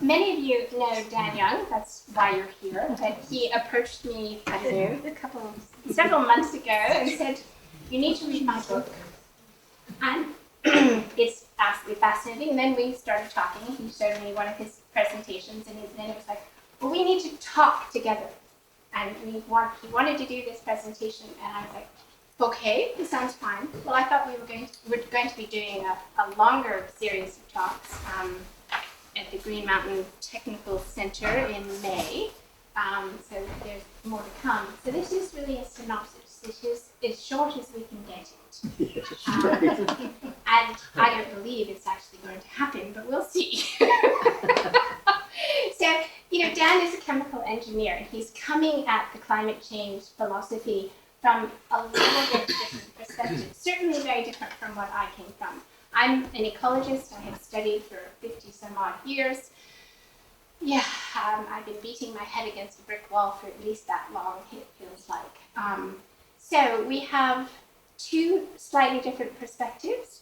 many of you know Dan Young, that's why you're here, but he approached me, I don't know, several months ago and said, you need to read my book. And it's absolutely fascinating. And then we started talking. He showed me one of his presentations, and then it was like, well, we need to talk together. And he wanted to do this presentation, and I was like, okay, this sounds fine. Well, I thought we were going to be doing a longer series of talks at the Green Mountain Technical Center in May. So there's more to come. So this is really a synopsis. It is as short as we can get it. Yes, right. And I don't believe it's actually going to happen, but we'll see. So, Dan is a chemical engineer, and he's coming at the climate change philosophy from a little bit different perspective, certainly very different from what I came from. I'm an ecologist. I have studied for 50 some odd years. Yeah, I've been beating my head against a brick wall for at least that long, it feels like. So we have two slightly different perspectives.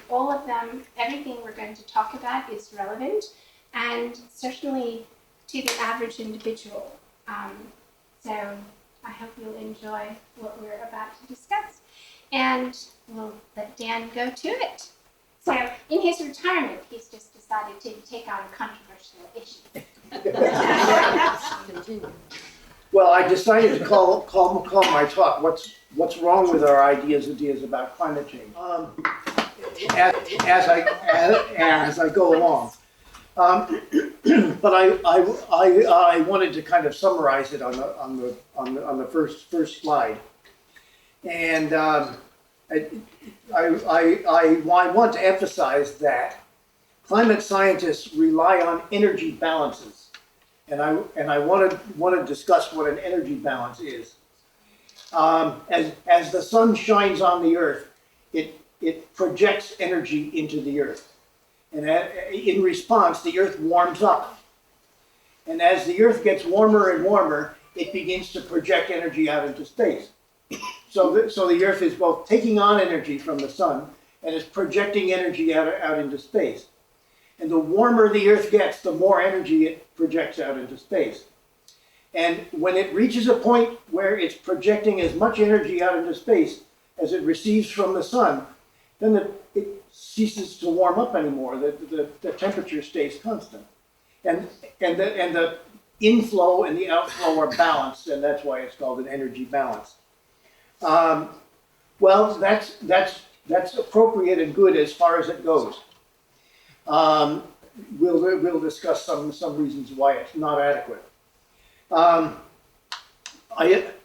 All of them, everything we're going to talk about is relevant, and certainly to the average individual. So I hope you'll enjoy what we're about to discuss. And we'll let Dan go to it. So in his retirement, he's just decided to take on a controversial issue. Well, I decided to call my talk "What's Wrong with Our Ideas about Climate Change?" As I go along, but I wanted to kind of summarize it on the first slide, and I want to emphasize that climate scientists rely on energy balances. And I want to discuss what an energy balance is. As the sun shines on the earth, it projects energy into the earth. And in response, the earth warms up. And as the earth gets warmer and warmer, it begins to project energy out into space. So the earth is both taking on energy from the sun and is projecting energy out into space. And the warmer the earth gets, the more energy it projects out into space. And when it reaches a point where it's projecting as much energy out into space as it receives from the sun, then it ceases to warm up anymore. The temperature stays constant. And the inflow and the outflow are balanced, and that's why it's called an energy balance. Well, that's appropriate and good as far as it goes. We'll discuss some reasons why it's not adequate.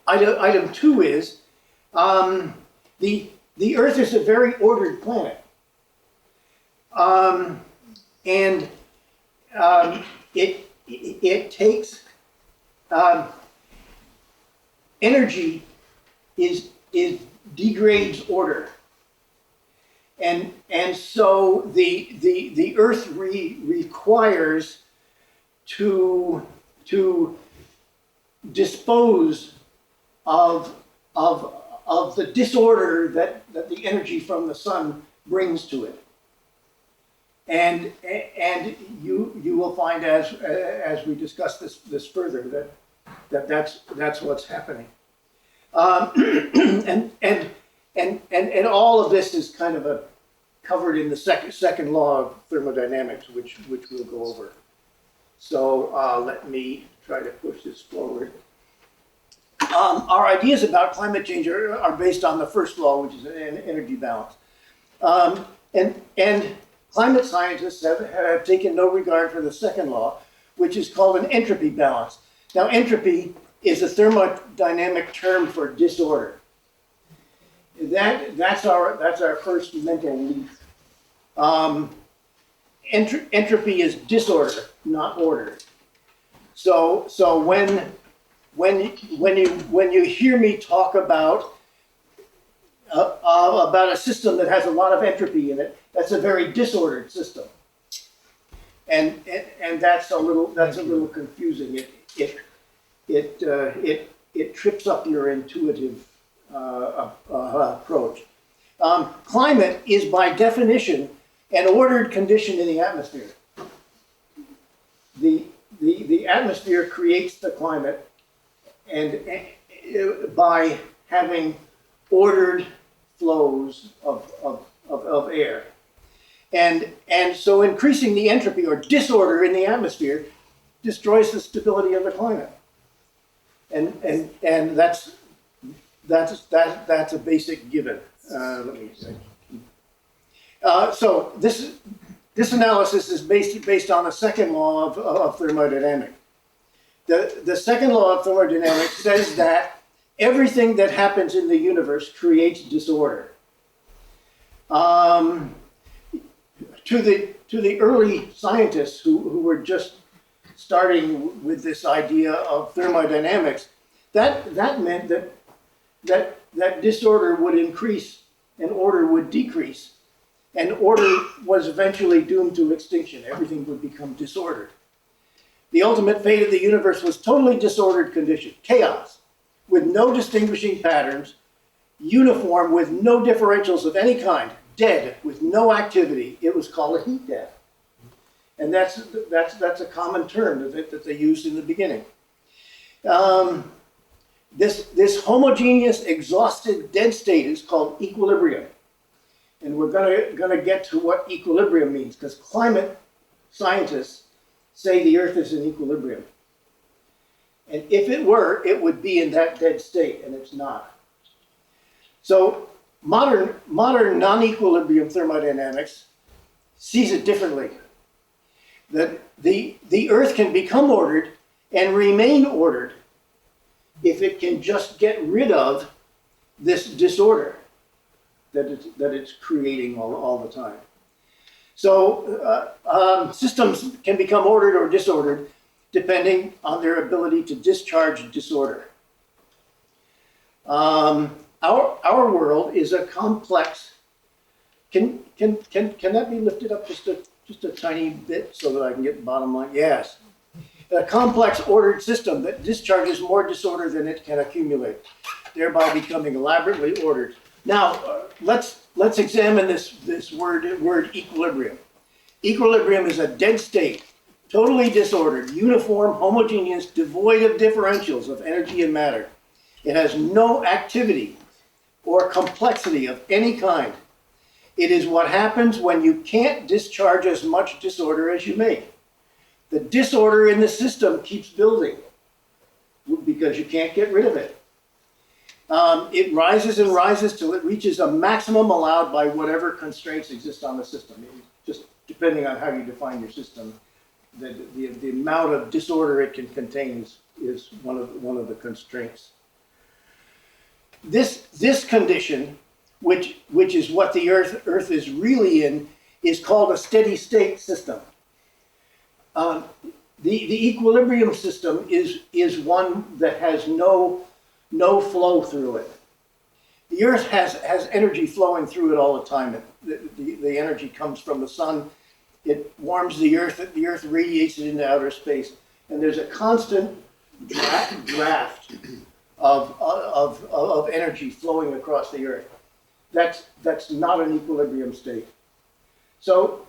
Item 2 is the Earth is a very ordered planet, and it takes energy degrades order. And so the Earth requires to dispose of the disorder that the energy from the sun brings to it. And you will find as we discuss this further that's what's happening. And all of this is kind of covered in the second law of thermodynamics, which we'll go over. So let me try to push this forward. Our ideas about climate change are based on the first law, which is an energy balance. And climate scientists have taken no regard for the second law, which is called an entropy balance. Now, entropy is a thermodynamic term for disorder. That's our first mental leap. Entropy is disorder, not order. So when you hear me talk about a system that has a lot of entropy in it, that's a very disordered system, and that's a little confusing. It trips up your intuitive approach. Climate is by definition an ordered condition in the atmosphere. the atmosphere creates the climate, and by having ordered flows of air. And so increasing the entropy or disorder in the atmosphere destroys the stability of the climate. And that's a basic given. Let me see. So this analysis is based on the second law of thermodynamics. The second law of thermodynamics says that everything that happens in the universe creates disorder. To the early scientists who were just starting with this idea of thermodynamics, that meant that disorder would increase and order would decrease. And order was eventually doomed to extinction. Everything would become disordered. The ultimate fate of the universe was totally disordered condition, chaos, with no distinguishing patterns, uniform with no differentials of any kind, dead with no activity. It was called a heat death. And that's a common term that they used in the beginning. This homogeneous, exhausted, dead state is called equilibrium. And we're gonna get to what equilibrium means, because climate scientists say the Earth is in equilibrium. And if it were, it would be in that dead state, and it's not. So modern non-equilibrium thermodynamics sees it differently. That the Earth can become ordered and remain ordered if it can just get rid of this disorder that it's creating all the time. So systems can become ordered or disordered depending on their ability to discharge disorder. Our world is a complex. Can that be lifted up just a tiny bit so that I can get the bottom line? Yes. A complex ordered system that discharges more disorder than it can accumulate, thereby becoming elaborately ordered. Now, let's examine this word equilibrium. Equilibrium is a dead state, totally disordered, uniform, homogeneous, devoid of differentials of energy and matter. It has no activity or complexity of any kind. It is what happens when you can't discharge as much disorder as you make. The disorder in the system keeps building because you can't get rid of it. It rises and rises till it reaches a maximum allowed by whatever constraints exist on the system. Just depending on how you define your system, the amount of disorder it can contain is one of the constraints. This condition, which is what the Earth is really in, is called a steady state system. The equilibrium system is one that has no flow through it. The Earth has energy flowing through it all the time. The energy comes from the sun. It warms the Earth radiates it into outer space, and there's a constant draft of energy flowing across the Earth. That's not an equilibrium state. So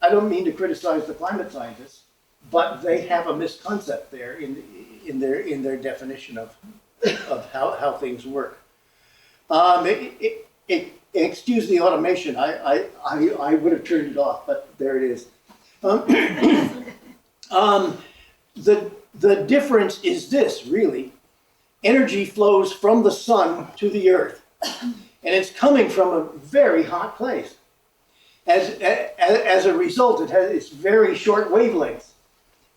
I don't mean to criticize the climate scientists, but they have a misconcept there in their definition of how things work. Excuse the automation. I would have turned it off, but there it is. The difference is this, really. Energy flows from the sun to the Earth, and it's coming from a very hot place. As a result, it's very short wavelengths,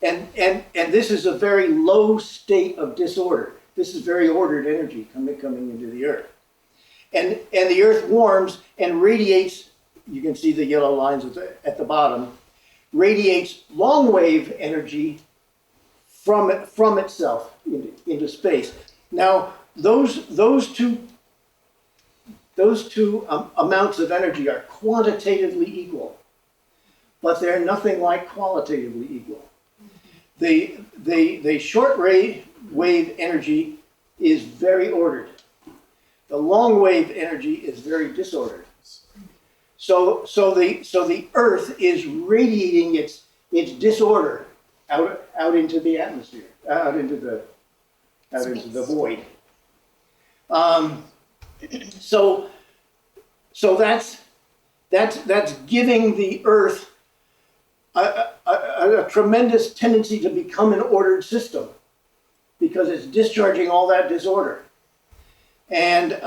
and this is a very low state of disorder. This is very ordered energy coming into the Earth, and the Earth warms and radiates. You can see the yellow lines at the bottom. Radiates long wave energy from itself into space. Now those two amounts of energy are quantitatively equal, but they're nothing like qualitatively equal. The short wave energy is very ordered. The long wave energy is very disordered. So the Earth is radiating its disorder out into the atmosphere, out into the void. So that's giving the Earth a tremendous tendency to become an ordered system, because it's discharging all that disorder. And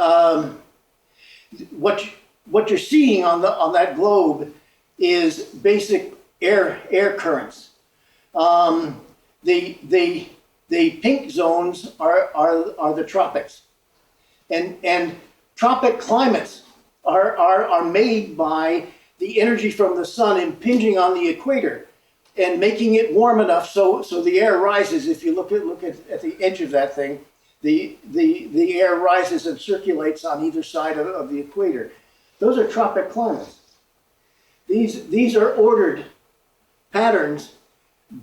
what you're seeing on that globe is basic air currents. The pink zones are the tropics, and tropic climates are made by the energy from the sun impinging on the equator and making it warm enough so the air rises. If you look at the edge of that thing, the air rises and circulates on either side of the equator. Those are tropic climates. These are ordered patterns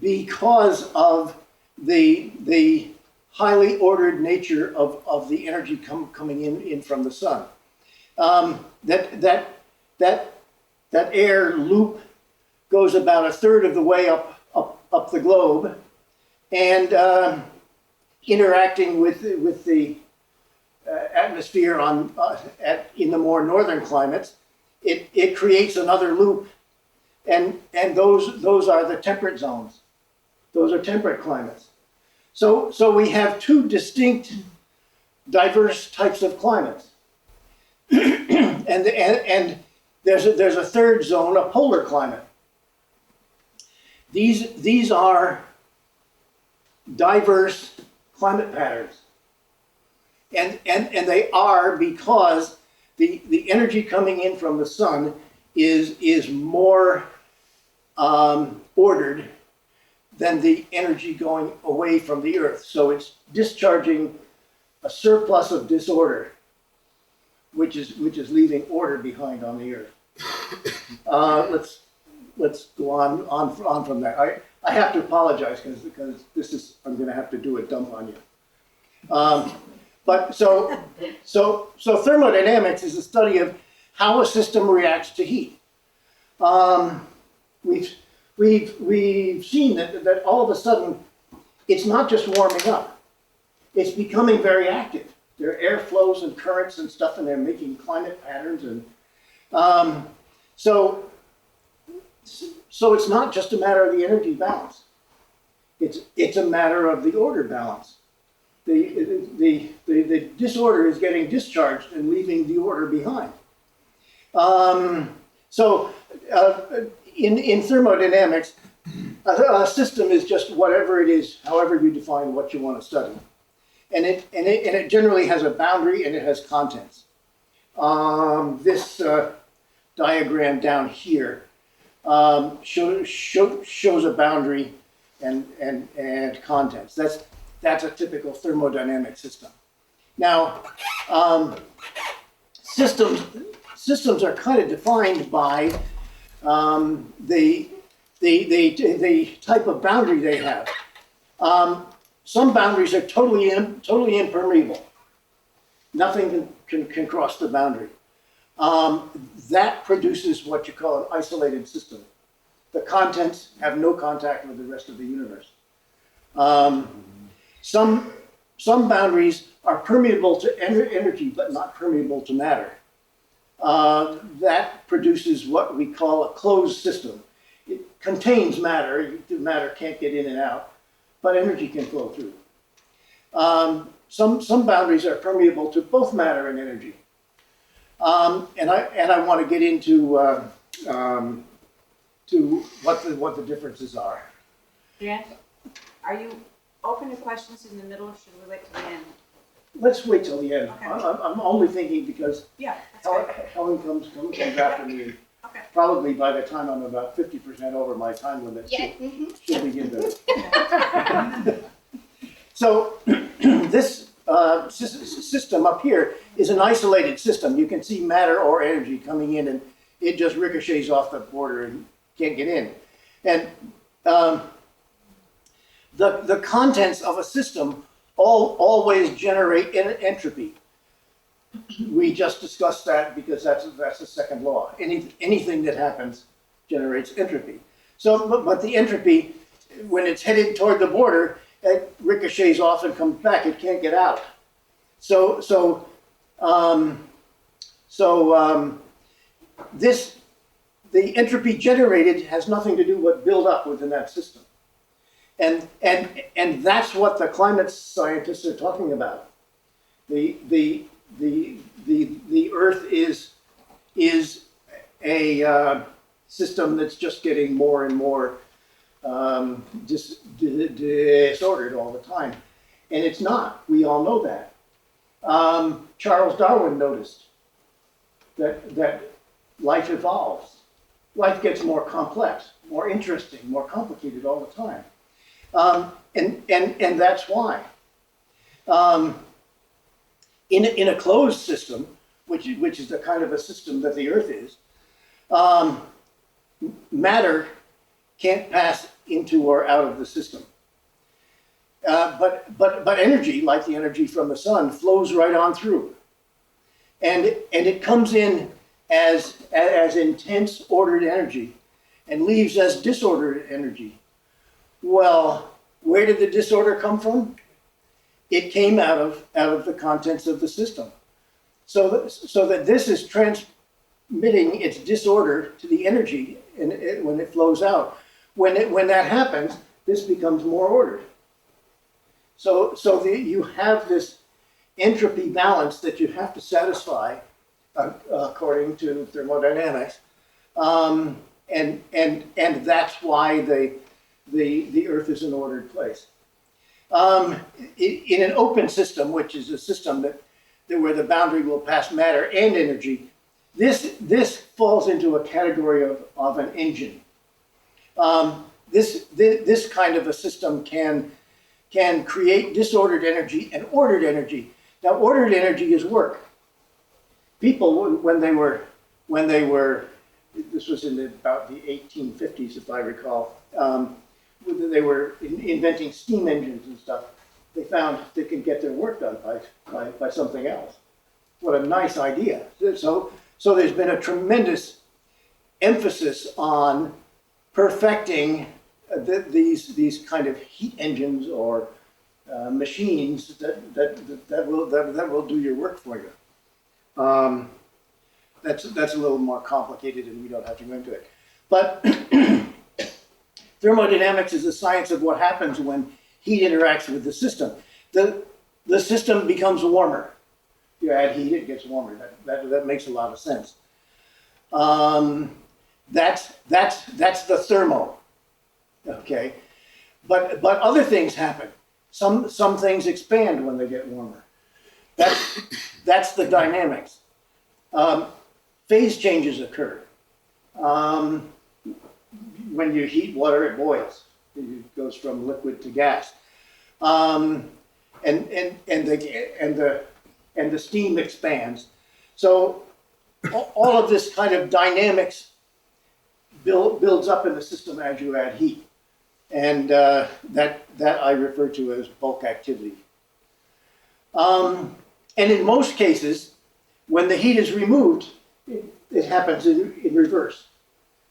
because of the highly ordered nature of the energy coming in from the sun. That air loop goes about a third of the way up the globe, and interacting with the atmosphere in the more northern climates, it creates another loop, and those are the temperate zones. Those are temperate climates. So we have two distinct, diverse types of climates, and there's a third zone, a polar climate. These are diverse climate patterns, and they are because the energy coming in from the sun is more ordered than the energy going away from the Earth. So it's discharging a surplus of disorder, which is leaving order behind on the Earth. Let's go on from that. I have to apologize because I'm going to have to do a dump on you. But so thermodynamics is the study of how a system reacts to heat. We've seen that all of a sudden it's not just warming up; it's becoming very active. There are air flows and currents and stuff, and they're making climate patterns, and so it's not just a matter of the energy balance. It's a matter of the order balance. The disorder is getting discharged and leaving the order behind. In thermodynamics, a system is just whatever it is, however you define what you want to study, and it generally has a boundary and it has contents. This diagram down here shows a boundary and contents. That's a typical thermodynamic system. Now, systems are kind of defined by the type of boundary they have. Some boundaries are totally impermeable. Nothing can cross the boundary. That produces what you call an isolated system. The contents have no contact with the rest of the universe. Some boundaries are permeable to energy, but not permeable to matter. That produces what we call a closed system. It contains matter. Matter can't get in and out, but energy can flow through. Some boundaries are permeable to both matter and energy. And I want to get into to what the differences are. Jan, are you open to questions in the middle, or should we wait till the end? Let's wait till the end. Okay. I'm only thinking because Helen comes after me. Okay. Probably by the time I'm about 50% over my time limit, she'll begin to. So this system up here is an isolated system. You can see matter or energy coming in, and it just ricochets off the border and can't get in. And the contents of a system always generate entropy. We just discussed that because that's the second law. Anything that happens generates entropy. So, but the entropy when it's headed toward the border, it ricochets off and comes back. It can't get out. The entropy generated has nothing to do with build up within that system. And that's what the climate scientists are talking about. The Earth is a system that's just getting more and more disordered all the time. And it's not. We all know that. Charles Darwin noticed that life evolves. Life gets more complex, more interesting, more complicated all the time. And that's why. In a closed system, which is the kind of a system that the Earth is, matter can't pass into or out of the system. But energy, like the energy from the sun, flows right on through. And it comes in as intense ordered energy and leaves as disordered energy. Well, where did the disorder come from? It came out of the contents of the system. So that this is transmitting its disorder to the energy when it flows out. When that happens, this becomes more ordered. So you have this entropy balance that you have to satisfy according to thermodynamics, and that's why the Earth is an ordered place. In an open system, which is a system where the boundary will pass matter and energy, this falls into a category of an engine. This kind of a system can create disordered energy and ordered energy. Now, ordered energy is work. People, when they were, this was in about the 1850s, if I recall, they were inventing steam engines and stuff. They found they could get their work done by something else. What a nice idea. So there's been a tremendous emphasis on perfecting these kind of heat engines or machines that will do your work for you. That's a little more complicated, and we don't have to go into it. But thermodynamics is the science of what happens when heat interacts with the system. The system becomes warmer. You add heat, it gets warmer. That makes a lot of sense. That's the thermo. Okay, but other things happen. Some things expand when they get warmer. That's the dynamics. Phase changes occur. When you heat water, it boils. It goes from liquid to gas, and the steam expands. So all of this kind of dynamics builds up in the system as you add heat, and that I refer to as bulk activity. And in most cases, when the heat is removed, it happens in reverse.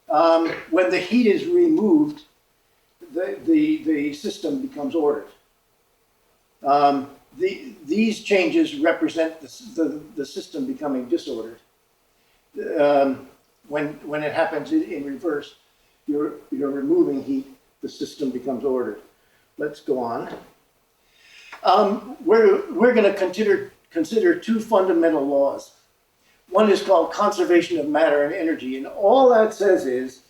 When the heat is removed, the system becomes ordered. These changes represent the system becoming disordered. When it happens in reverse, you're removing heat, the system becomes ordered. Let's go on. We're going to consider two fundamental laws. One is called conservation of matter and energy, and all that says is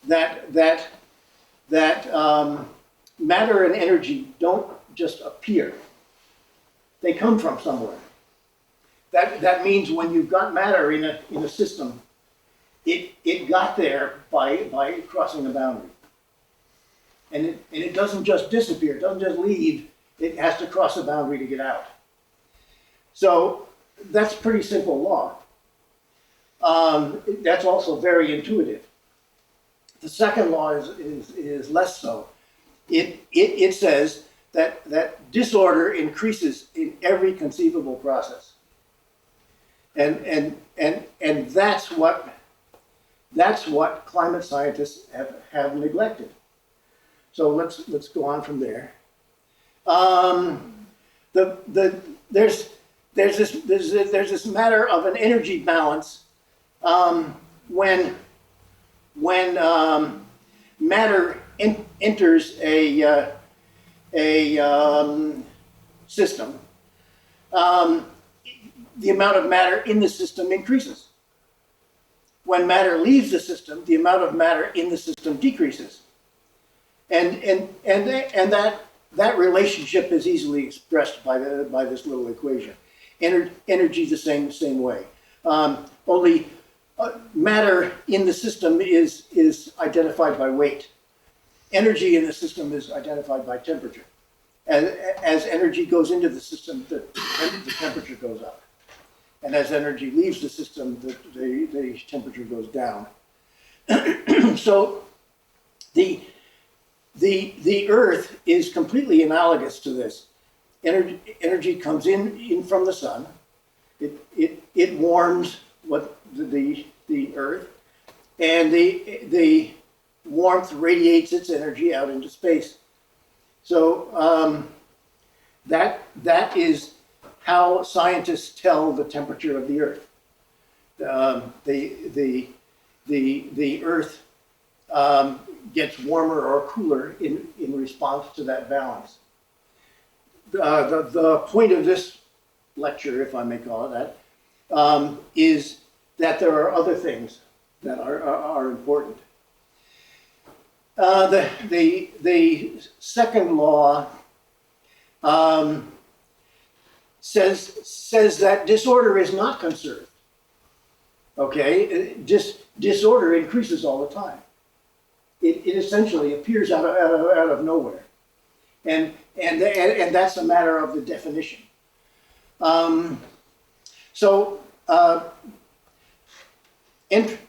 that matter and energy don't just appear; they come from somewhere. That means when you've got matter in a system, it got there by crossing a boundary, and it doesn't just disappear; it doesn't just leave. It has to cross a boundary to get out. So that's a pretty simple law. That's also very intuitive. The second law is less so. It says that disorder increases in every conceivable process, and that's what climate scientists have neglected. So let's go on from there. There's this matter of an energy balance when matter enters a system. The amount of matter in the system increases. When matter leaves the system, the amount of matter in the system decreases. And that relationship is easily expressed by this little equation. Energy the same way. Only matter in the system is identified by weight. Energy in the system is identified by temperature. As energy goes into the system, the temperature goes up. And as energy leaves the system, the temperature goes down. So the Earth is completely analogous to this. Energy comes in from the sun. It warms the Earth, and the warmth radiates its energy out into space. So that is how scientists tell the temperature of the Earth. The Earth gets warmer or cooler in response to that balance. The point of this lecture, if I may call it that, is that there are other things that are important. The second law says that disorder is not conserved. Okay, disorder increases all the time. It essentially appears out of nowhere, and that's a matter of the definition.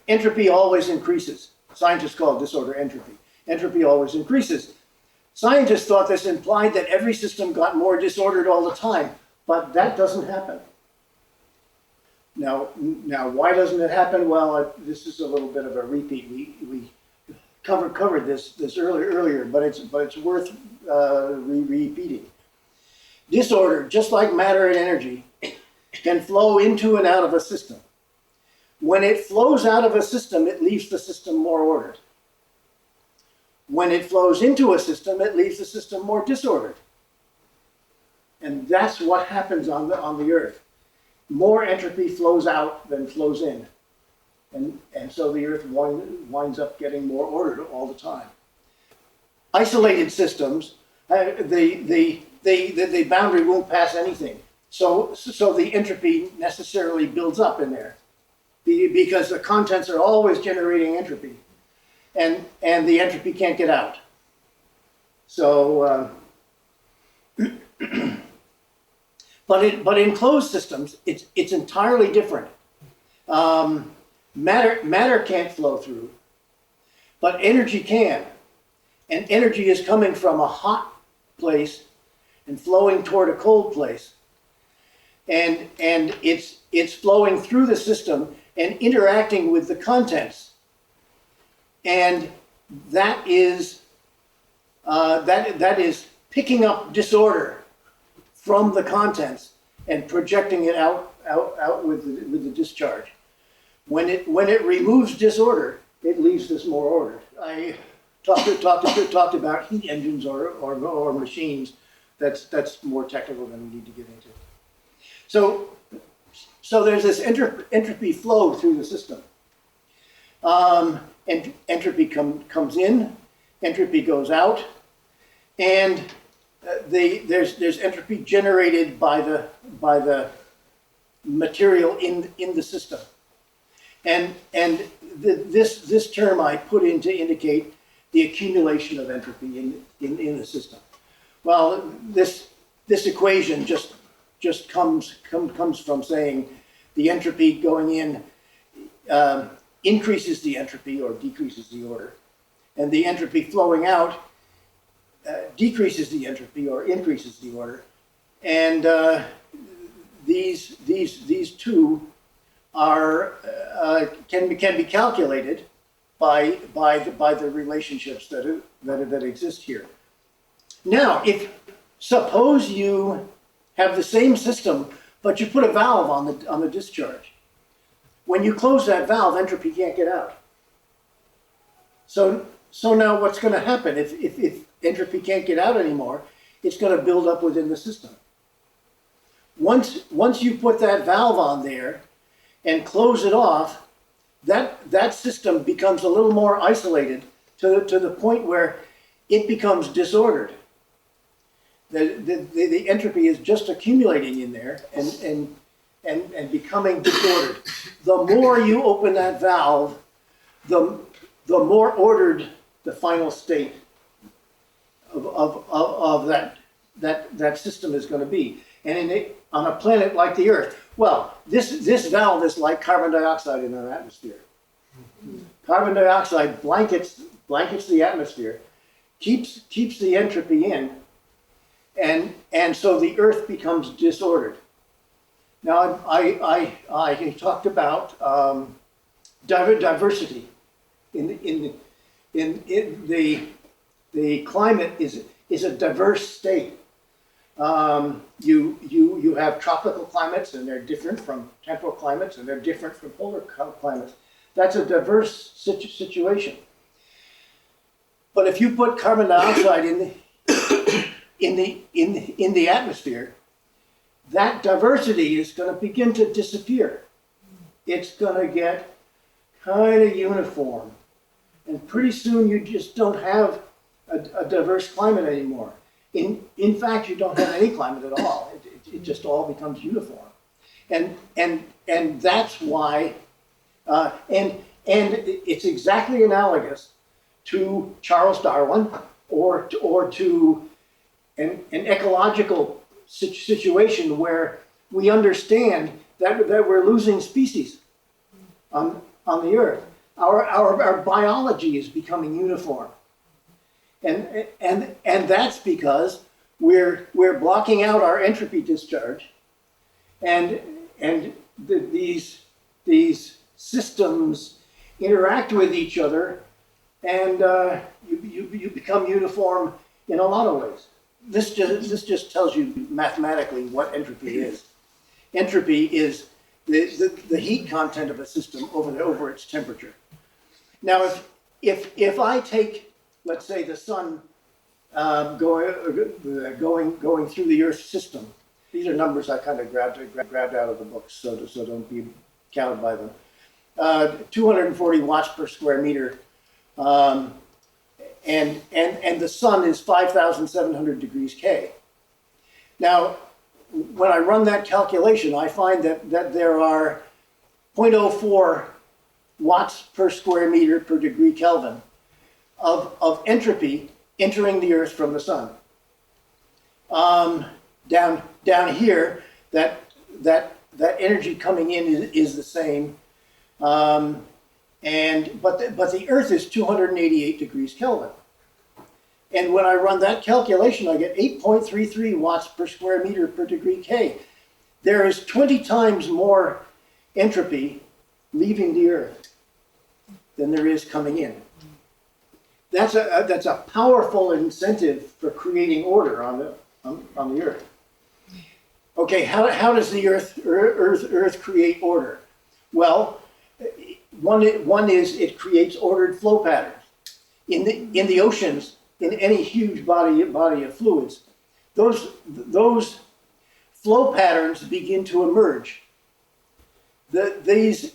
Entropy always increases. Scientists call disorder entropy. Entropy always increases. Scientists thought this implied that every system got more disordered all the time, but that doesn't happen. Now, why doesn't it happen? Well, this is a little bit of a repeat. We covered this earlier, but it's worth repeating. Disorder, just like matter and energy, can flow into and out of a system. When it flows out of a system, it leaves the system more ordered. When it flows into a system, it leaves the system more disordered. And that's what happens on the Earth. More entropy flows out than flows in. And so the Earth winds up getting more ordered all the time. Isolated systems, the boundary won't pass anything. So the entropy necessarily builds up in there, because the contents are always generating entropy, and the entropy can't get out. So, but in closed systems, it's entirely different. Matter can't flow through, but energy can, and energy is coming from a hot place and flowing toward a cold place, and it's flowing through the system and interacting with the contents, and that is picking up disorder from the contents and projecting it out with the discharge. When it removes disorder, it leaves this more ordered. I talked about heat engines or machines. That's more technical than we need to get into. So there's this entropy flow through the system. And entropy comes in, entropy goes out, and there's entropy generated by the material in the system. And this term I put in to indicate the accumulation of entropy in the system. Well, this equation just comes from saying the entropy going in increases the entropy or decreases the order, and the entropy flowing out decreases the entropy or increases the order, and these two are can be calculated by the relationships that exist here. Now, suppose you have the same system, but you put a valve on the discharge. When you close that valve, entropy can't get out. So now what's going to happen? If entropy can't get out anymore, it's going to build up within the system. Once you put that valve on there and close it off, that system becomes a little more isolated to the point where it becomes disordered. The entropy is just accumulating in there and becoming disordered. The more you open that valve, the more ordered the final state of that system is going to be. And on a planet like the Earth, well, this valve is like carbon dioxide in our atmosphere. Carbon dioxide blankets the atmosphere, keeps the entropy in, and so the Earth becomes disordered. Now, I talked about diversity. In the climate is a diverse state. You have tropical climates, and they're different from temperate climates, and they're different from polar climates. That's a diverse situation. But if you put carbon dioxide in the atmosphere, that diversity is going to begin to disappear. It's going to get kind of uniform, and pretty soon you just don't have a diverse climate anymore. In fact, you don't have any climate at all. It just all becomes uniform, and that's why. And it's exactly analogous to Charles Darwin or to an ecological situation where we understand that we're losing species on the Earth. Our biology is becoming uniform. And that's because we're blocking out our entropy discharge, and these systems interact with each other, and you become uniform in a lot of ways. This just tells you mathematically what entropy is. Entropy is the heat content of a system over its temperature. Now, if I take, let's say, the sun going through the Earth system. These are numbers I kind of grabbed out of the books, so don't be counted by them. 240 watts per square meter, and the sun is 5,700 degrees K. Now, when I run that calculation, I find that there are 0.04 watts per square meter per degree Kelvin of entropy entering the Earth from the sun. Down here, that energy coming in is the same, but the Earth is 288 degrees Kelvin. And when I run that calculation, I get 8.33 watts per square meter per degree K. There is 20 times more entropy leaving the Earth than there is coming in. That's a powerful incentive for creating order on the Earth. Okay, how does the Earth create order? Well, one is it creates ordered flow patterns in the oceans. In any huge body of fluids, those flow patterns begin to emerge. These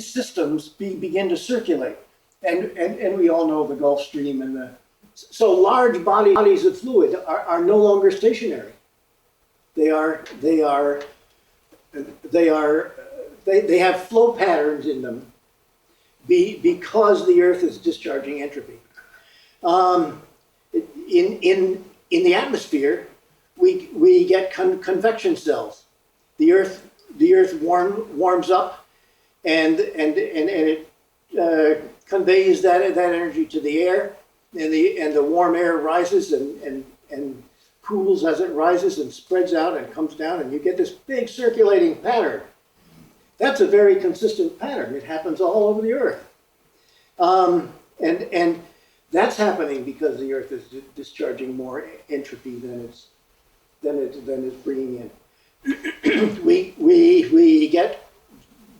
systems begin to circulate, and we all know the Gulf Stream so large bodies of fluid are no longer stationary. They have flow patterns in them because the Earth is discharging entropy. In the atmosphere, we get convection cells. The Earth warms up, and it conveys that energy to the air, and the warm air rises and cools as it rises and spreads out and comes down, and you get this big circulating pattern. That's a very consistent pattern. It happens all over the Earth. And that's happening because the Earth is discharging more entropy than it's bringing in. We get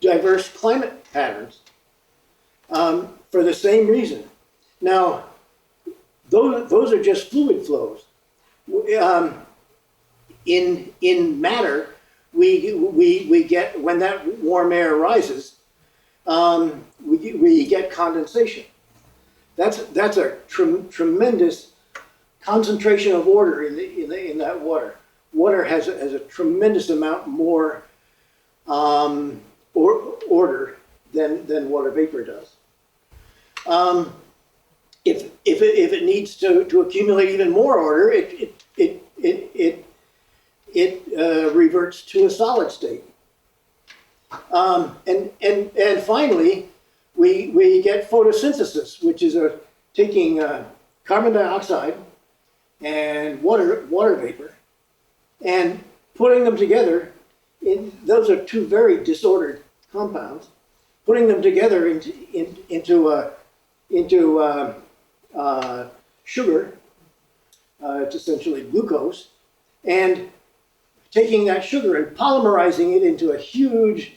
diverse climate patterns for the same reason. Now, those are just fluid flows. In matter, we get, when that warm air rises, we get condensation. That's a tremendous concentration of order in that water. Water has a tremendous amount more order than water vapor does. If it needs to accumulate even more order, it reverts to a solid state. And finally, we get photosynthesis, which is taking carbon dioxide and water vapor and putting them together. Those are two very disordered compounds. Putting them together into sugar, it's essentially glucose, and taking that sugar and polymerizing it into a huge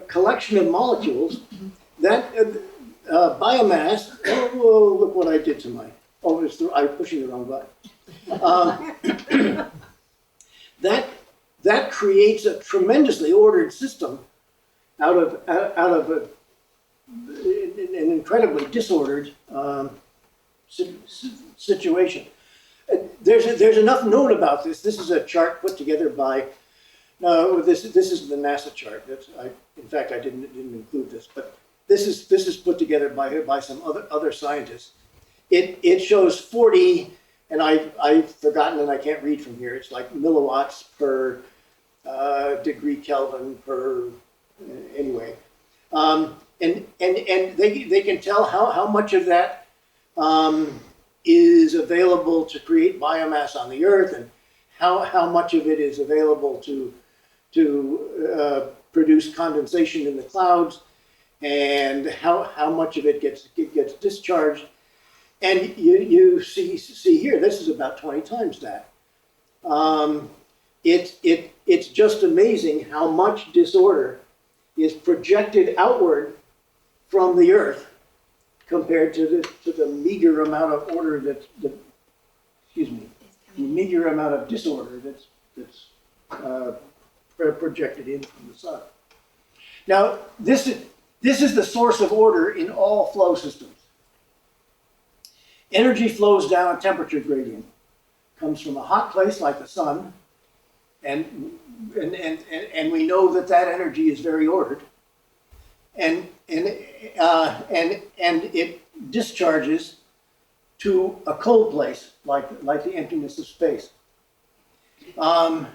collection of molecules. That biomass, oh, look what I did to my, I'm pushing the wrong button. That creates a tremendously ordered system out of an incredibly disordered situation. There's enough known about this. This is a chart put together by, this is the NASA chart. In fact, I didn't include this, but this is put together by some other scientists. It shows 40, and I've forgotten and I can't read from here. It's like milliwatts per degree Kelvin per, anyway. And they can tell how much of that is available to create biomass on the Earth, and how much of it is available to produce condensation in the clouds, and how much of it gets discharged. And you see here, this is about 20 times that. It's just amazing how much disorder is projected outward from the Earth compared to the meager amount of order the meager amount of disorder that's projected in from the sun. Now, this is the source of order in all flow systems. Energy flows down a temperature gradient. Comes from a hot place like the sun, and we know that energy is very ordered, and it discharges to a cold place like the emptiness of space. And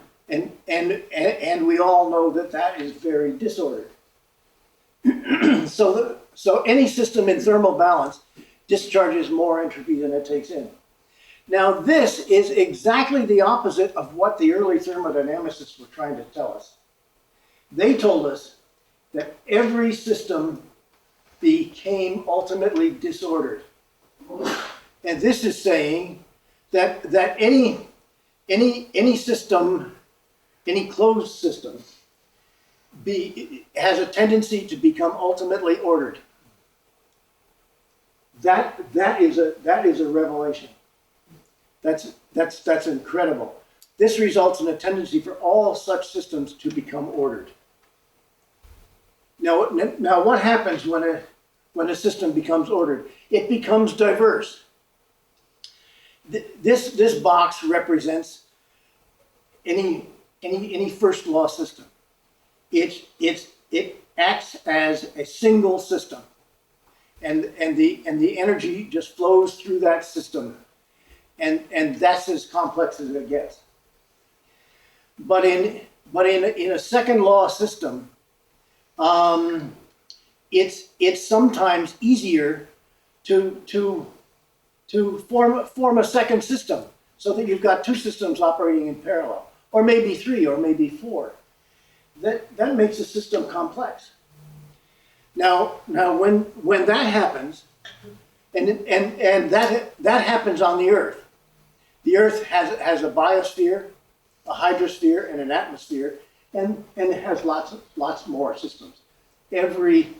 we all know that is very disordered. So any system in thermal balance discharges more entropy than it takes in. Now, this is exactly the opposite of what the early thermodynamicists were trying to tell us. They told us that every system became ultimately disordered. And this is saying that any system, any closed system, has a tendency to become ultimately ordered. That is a revelation. That's incredible. This results in a tendency for all such systems to become ordered. Now what happens when a system becomes ordered? It becomes diverse. This box represents any first law system. It acts as a single system, and the energy just flows through that system, and that's as complex as it gets. But in a second law system, it's sometimes easier to form a second system, so that you've got two systems operating in parallel, or maybe three, or maybe four. That makes the system complex. Now when that happens, and that happens on the Earth. The Earth has a biosphere, a hydrosphere, and an atmosphere, and it has lots more systems. Every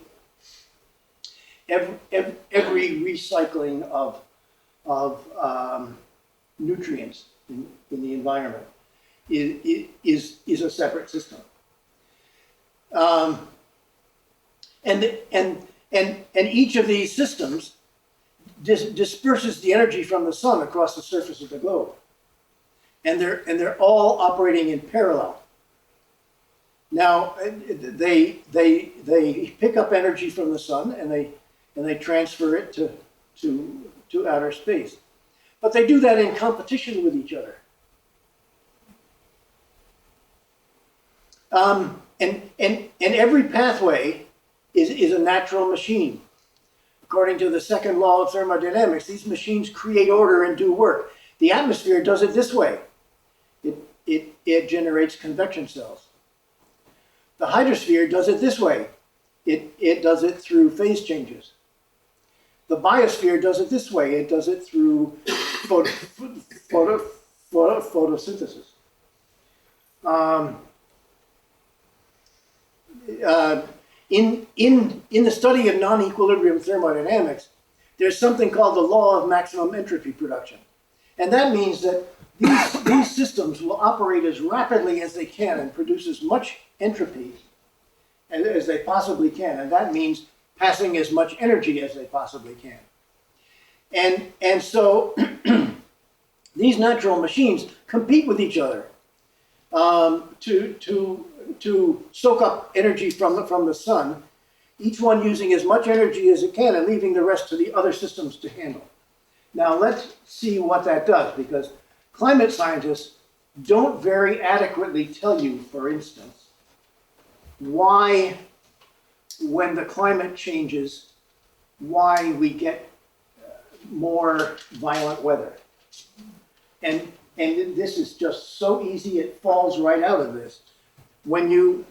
recycling of nutrients in the environment is a separate system. And each of these systems disperses the energy from the sun across the surface of the globe, and they're all operating in parallel. Now they pick up energy from the sun and they transfer it to outer space, but they do that in competition with each other. And every pathway is a natural machine. According to the second law of thermodynamics, these machines create order and do work. The atmosphere does it this way. It generates convection cells. The hydrosphere does it this way. It does it through phase changes. The biosphere does it this way. It does it through photosynthesis. In the study of non-equilibrium thermodynamics, there's something called the law of maximum entropy production. And that means that these systems will operate as rapidly as they can and produce as much entropy as they possibly can. And that means passing as much energy as they possibly can. And so these natural machines compete with each other to soak up energy from the sun, each one using as much energy as it can and leaving the rest to the other systems to handle. Now let's see what that does, because climate scientists don't very adequately tell you, for instance, why, when the climate changes, why we get more violent weather. And this is just so easy, it falls right out of this. When you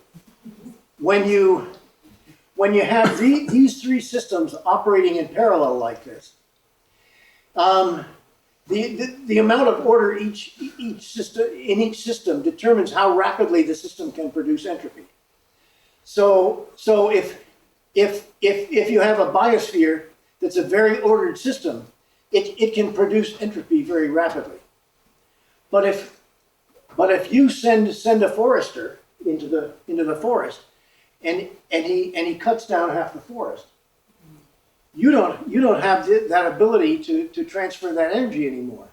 have these three systems operating in parallel like this, the amount of order in each system determines how rapidly the system can produce entropy. So if you have a biosphere that's a very ordered system, it can produce entropy very rapidly. But if you send a forester into the forest, and he cuts down half the forest, you don't have that ability to transfer that energy anymore.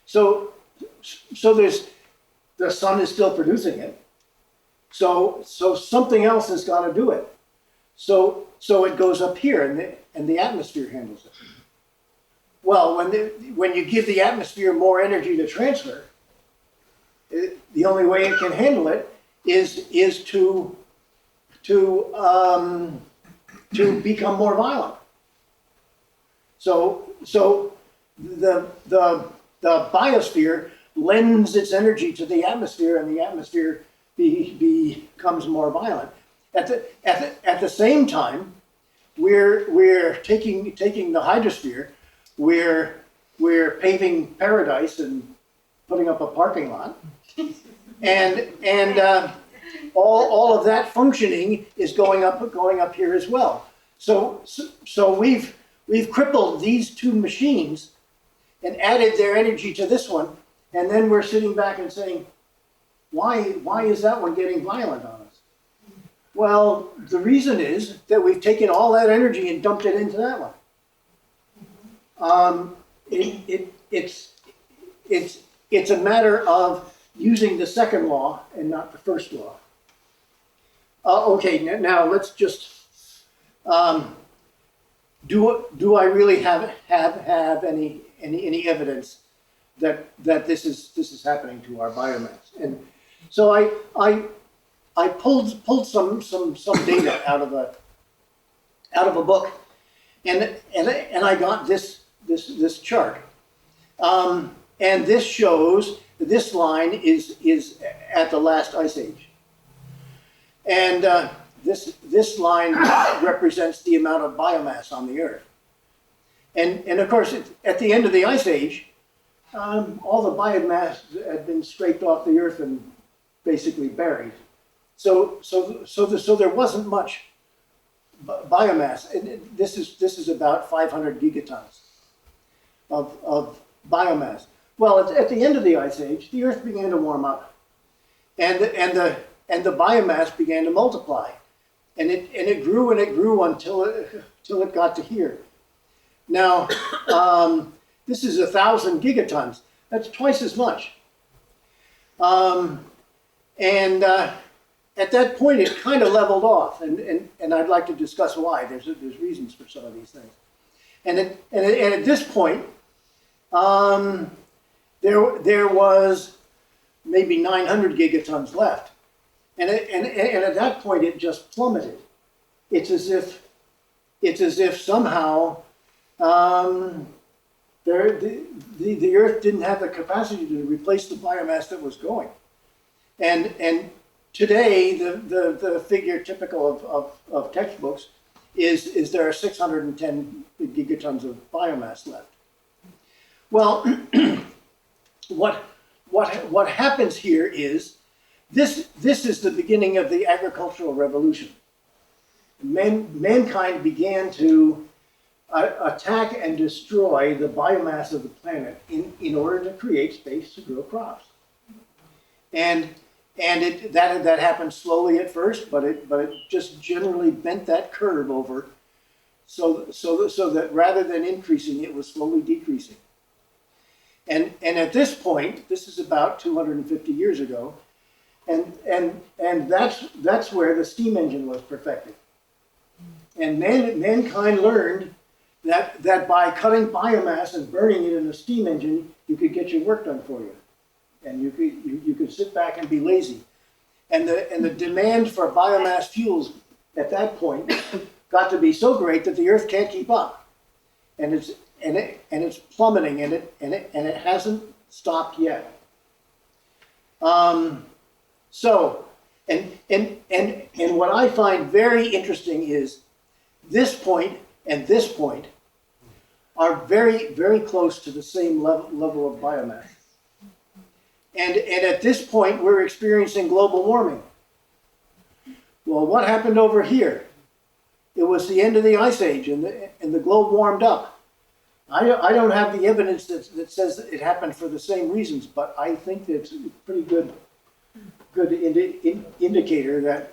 So there's, the sun is still producing it. So something else has got to do it. So it goes up here, and the atmosphere handles it. Well, when you give the atmosphere more energy to transfer, the only way it can handle it is to become more violent. So the biosphere lends its energy to the atmosphere, and the atmosphere becomes more violent. At the same time, we're taking the hydrosphere, we're paving paradise and putting up a parking lot, and all of that functioning is going up here as well. So we've crippled these two machines and added their energy to this one, and then we're sitting back and saying, why is that one getting violent on us? Well, the reason is that we've taken all that energy and dumped it into that one. It's a matter of using the second law and not the first law. Okay, now let's just, do I really have any evidence that this is happening to our biomass? And so I pulled some data out of a book, and I got this chart, and this shows this line is at the last ice age, and this line represents the amount of biomass on the Earth. And of course, at the end of the Ice Age, all the biomass had been scraped off the Earth and basically buried. So there wasn't much biomass. And this is about 500 gigatons of biomass. Well, at the end of the Ice Age, the Earth began to warm up, and the biomass began to multiply, and it grew and it grew until it got to here. Now, this is 1,000 gigatons. That's twice as much. At that point, it kind of leveled off, and I'd like to discuss why. There's reasons for some of these things. And at this point, there was maybe 900 gigatons left, and at that point, it just plummeted. It's as if somehow the Earth didn't have the capacity to replace the biomass that was going. And today, the figure typical of textbooks is there are 610 gigatons of biomass left. Well, what happens here is this is the beginning of the agricultural revolution. Mankind began to attack and destroy the biomass of the planet in order to create space to grow crops. And that happened slowly at first, but it just generally bent that curve over, so that rather than increasing, it was slowly decreasing. And at this point, this is about 250 years ago, and that's where the steam engine was perfected. And mankind learned that by cutting biomass and burning it in a steam engine, you could get your work done for you. And you could sit back and be lazy. And the demand for biomass fuels at that point got to be so great that the Earth can't keep up. And it's plummeting, and it hasn't stopped yet. So what I find very interesting is this point and this point are very, very close to the same level of biomass. And at this point, we're experiencing global warming. Well, what happened over here? It was the end of the Ice Age, and the globe warmed up. I don't have the evidence that says that it happened for the same reasons, but I think that it's a pretty good indicator that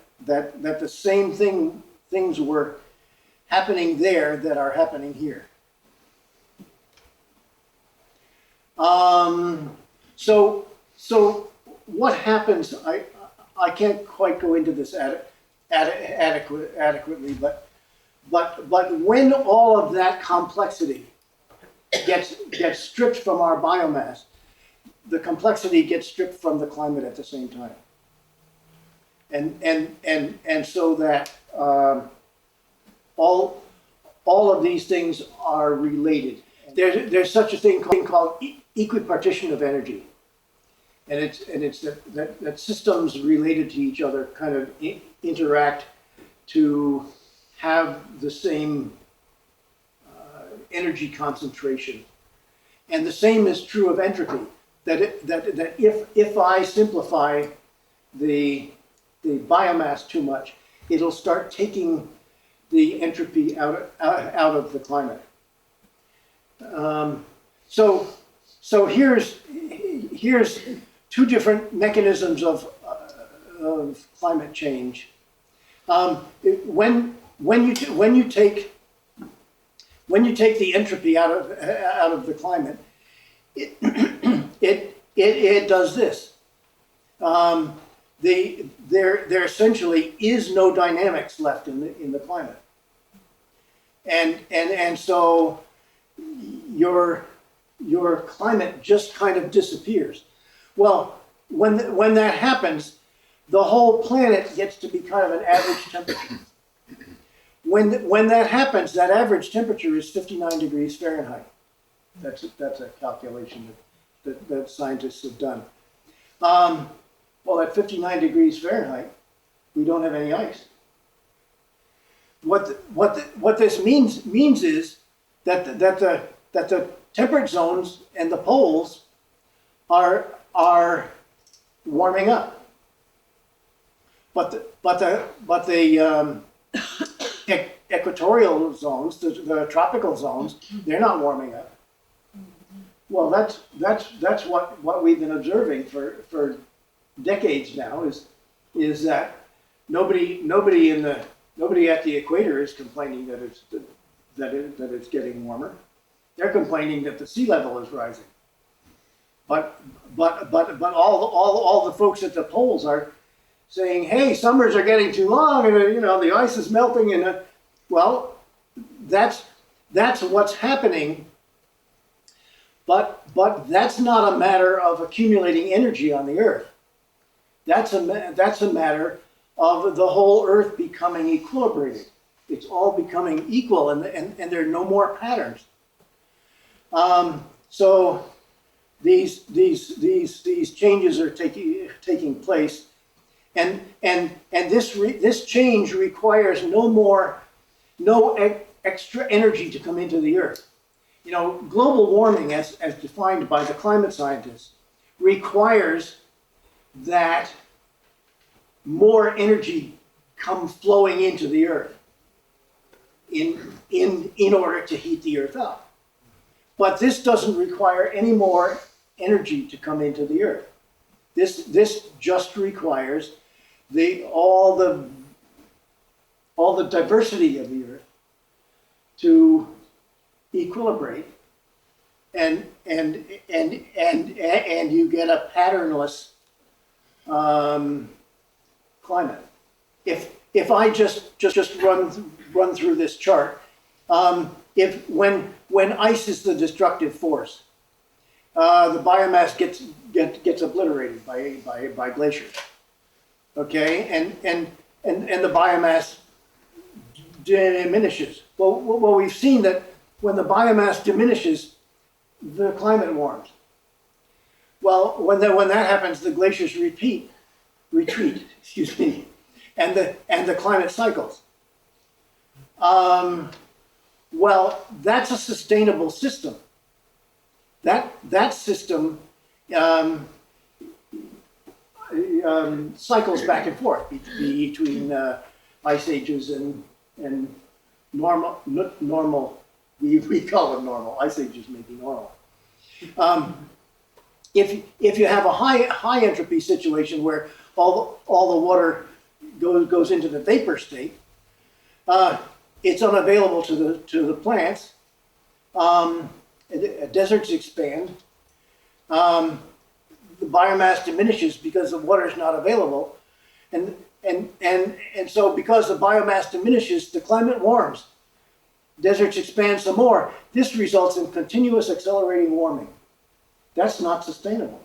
the same things were happening there that are happening here. So what happens? I can't quite go into this adequately, but when all of that complexity gets stripped from our biomass, the complexity gets stripped from the climate at the same time, and so that all of these things are related. There's such a thing called equipartition of energy. And it's that systems related to each other kind of interact to have the same energy concentration. And the same is true of entropy. That if I simplify the biomass too much, it'll start taking the entropy out of the climate. So here's two different mechanisms of climate change. When you take the entropy out of the climate, it does this. There essentially is no dynamics left in the climate, and so your climate just kind of disappears. Well, when that happens, the whole planet gets to be kind of an average temperature. When that happens, that average temperature is 59 degrees Fahrenheit. That's a calculation that scientists have done. Well, at 59 degrees Fahrenheit, we don't have any ice. what this means is that the temperate zones and the poles are warming up, but the equatorial zones, the tropical zones, they're not warming up. Well, that's what we've been observing for decades now, is that nobody at the equator is complaining that it's getting warmer. They're complaining that the sea level is rising. But all the folks at the poles are saying, hey, summers are getting too long, and the ice is melting, and well, that's what's happening. But that's not a matter of accumulating energy on the Earth. That's a matter of the whole Earth becoming equilibrated. It's all becoming equal, and there are no more patterns. So these changes are taking place, and this change requires no extra energy to come into the Earth. Global warming, as defined by the climate scientists, requires that more energy come flowing into the Earth in order to heat the Earth up. But this doesn't require any more energy to come into the Earth. This just requires all the diversity of the Earth to equilibrate, and you get a patternless climate. If I just run through this chart, when ice is the destructive force, the biomass gets obliterated by glaciers. Okay, and the biomass diminishes. Well, we've seen that when the biomass diminishes, the climate warms. Well, when that happens, the glaciers retreat, excuse me, and the climate cycles. Well, that's a sustainable system. That system cycles back and forth between ice ages and normal. We call them normal. Ice ages may be normal. If you have a high entropy situation where all the water goes into the vapor state, it's unavailable to the plants. Deserts expand. The biomass diminishes because the water is not available, and so because the biomass diminishes, the climate warms. Deserts expand some more. This results in continuous accelerating warming. That's not sustainable.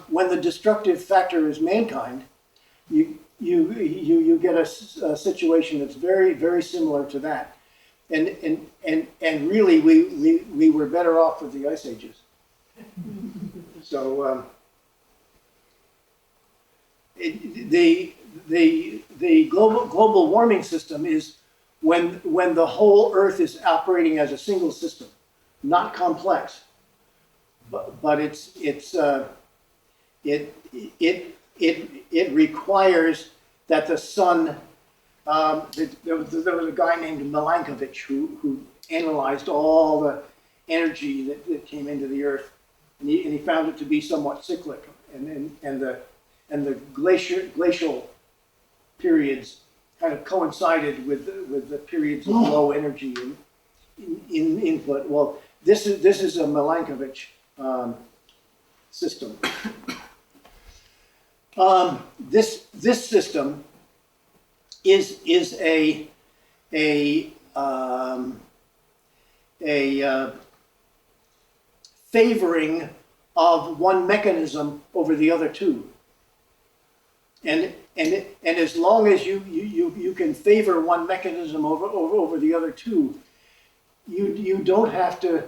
When the destructive factor is mankind, you get a situation that's very, very similar to that. And really, we were better off with the ice ages. So the global warming system is when the whole Earth is operating as a single system, not complex, but it requires that the sun. There was a guy named Milankovitch who analyzed all the energy that came into the Earth, and he found it to be somewhat cyclic, and the glacial periods kind of coincided with the periods of low energy in input. Well, this is a Milankovitch system. This system is a favoring of one mechanism over the other two, and as long as you can favor one mechanism over the other two, you don't have to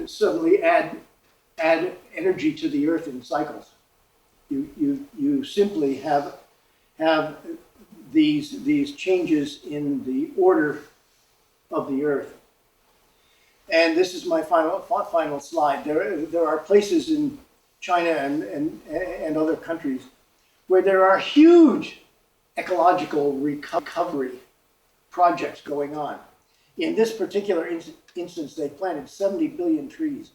suddenly add energy to the Earth in cycles. You simply have these changes in the order of the Earth. And this is my final slide. There are places in China and other countries where there are huge ecological recovery projects going on. In this particular instance, they planted 70 billion trees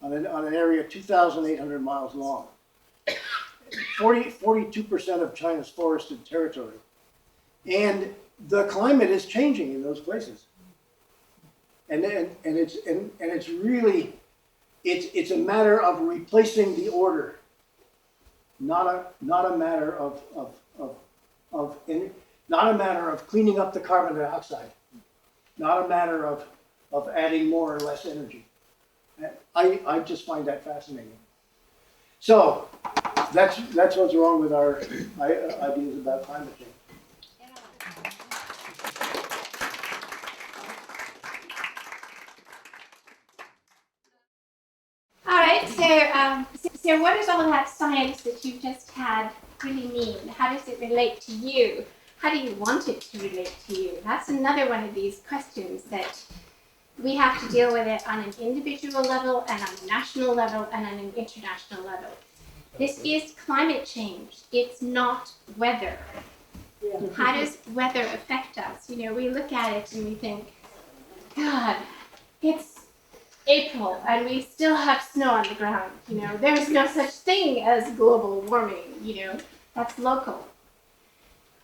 on an area 2,800 miles long. 42% of China's forested territory. And the climate is changing in those places. And it's really, it's a matter of replacing the order, not a matter of cleaning up the carbon dioxide, not a matter of adding more or less energy. I just find that fascinating. So that's what's wrong with our ideas about climate change. All right, so what does all that science that you've just had really mean? How does it relate to you? How do you want it to relate to you? That's another one of these questions that we have to deal with it on an individual level and on a national level and on an international level. This is climate change. It's not weather. How does weather affect us? You know, we look at it and we think, God, it's April and we still have snow on the ground. You know, there's no such thing as global warming. You know, that's local.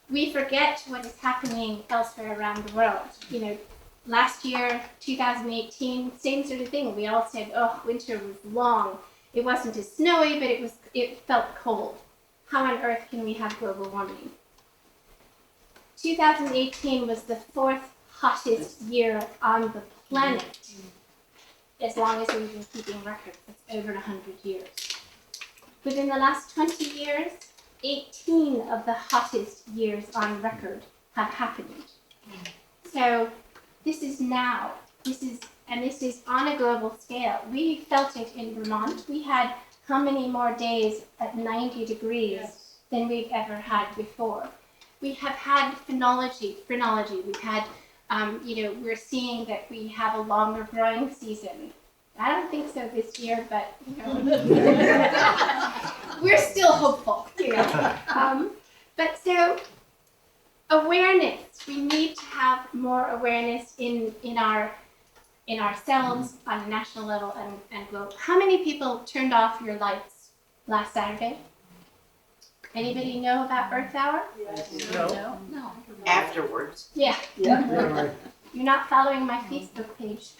We forget what is happening elsewhere around the world. You know, last year, 2018, same sort of thing. We all said, oh, winter was long. It wasn't as snowy, but it felt cold. How on earth can we have global warming? 2018 was the 4th hottest year on the planet, as long as we've been keeping records. That's over 100 years. Within the last 20 years, 18 of the hottest years on record have happened. So this is now. This is on a global scale. We felt it in Vermont. We had how many more days at 90 degrees than we've ever had before. We have had phrenology. We've had, we're seeing that we have a longer growing season. I don't think so this year, but we're still hopeful. But so awareness. We need to have more awareness in ourselves on a national level and global. How many people turned off your lights last Saturday? Anybody know about Earth Hour? Yes. No. Afterwards. Yeah. Yeah. You're not following my Facebook page.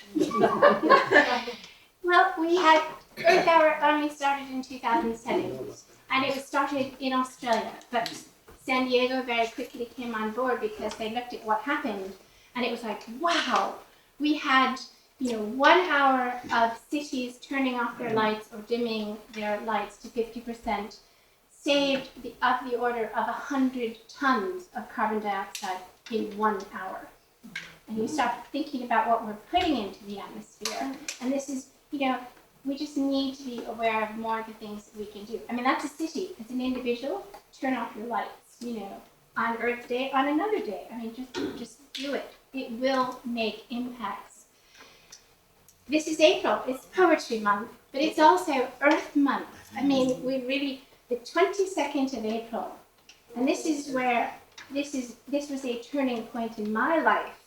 Well, we had Earth Hour only started in 2007, and it was started in Australia, but San Diego very quickly came on board because they looked at what happened, and it was like, wow, we had 1 hour of cities turning off their lights or dimming their lights to 50%, saved of the order of 100 tons of carbon dioxide in 1 hour. And you start thinking about what we're putting into the atmosphere. And this is, we just need to be aware of more of the things that we can do. I mean, that's a city. As an individual, turn off your lights, on Earth Day, on another day. I mean, just do it. It will make impacts. This is April. It's Poetry Month, but it's also Earth Month. I mean, the 22nd of April, and this is where, this was a turning point in my life.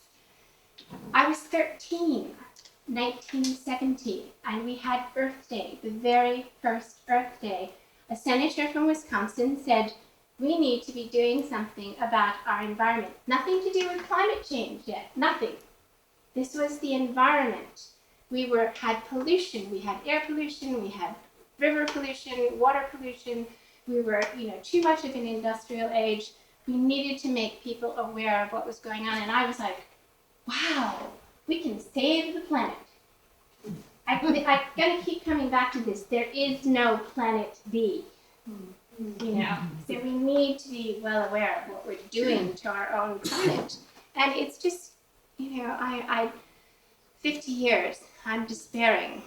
I was 13, 1970, and we had Earth Day, the very first Earth Day. A senator from Wisconsin said, we need to be doing something about our environment. Nothing to do with climate change yet, nothing. This was the environment. We had pollution, we had air pollution, we had river pollution, water pollution. We were, too much of an industrial age. We needed to make people aware of what was going on. And I was like, wow, we can save the planet. I'm going to keep coming back to this. There is no planet B. So we need to be well aware of what we're doing to our own planet. And it's just, 50 years, I'm despairing.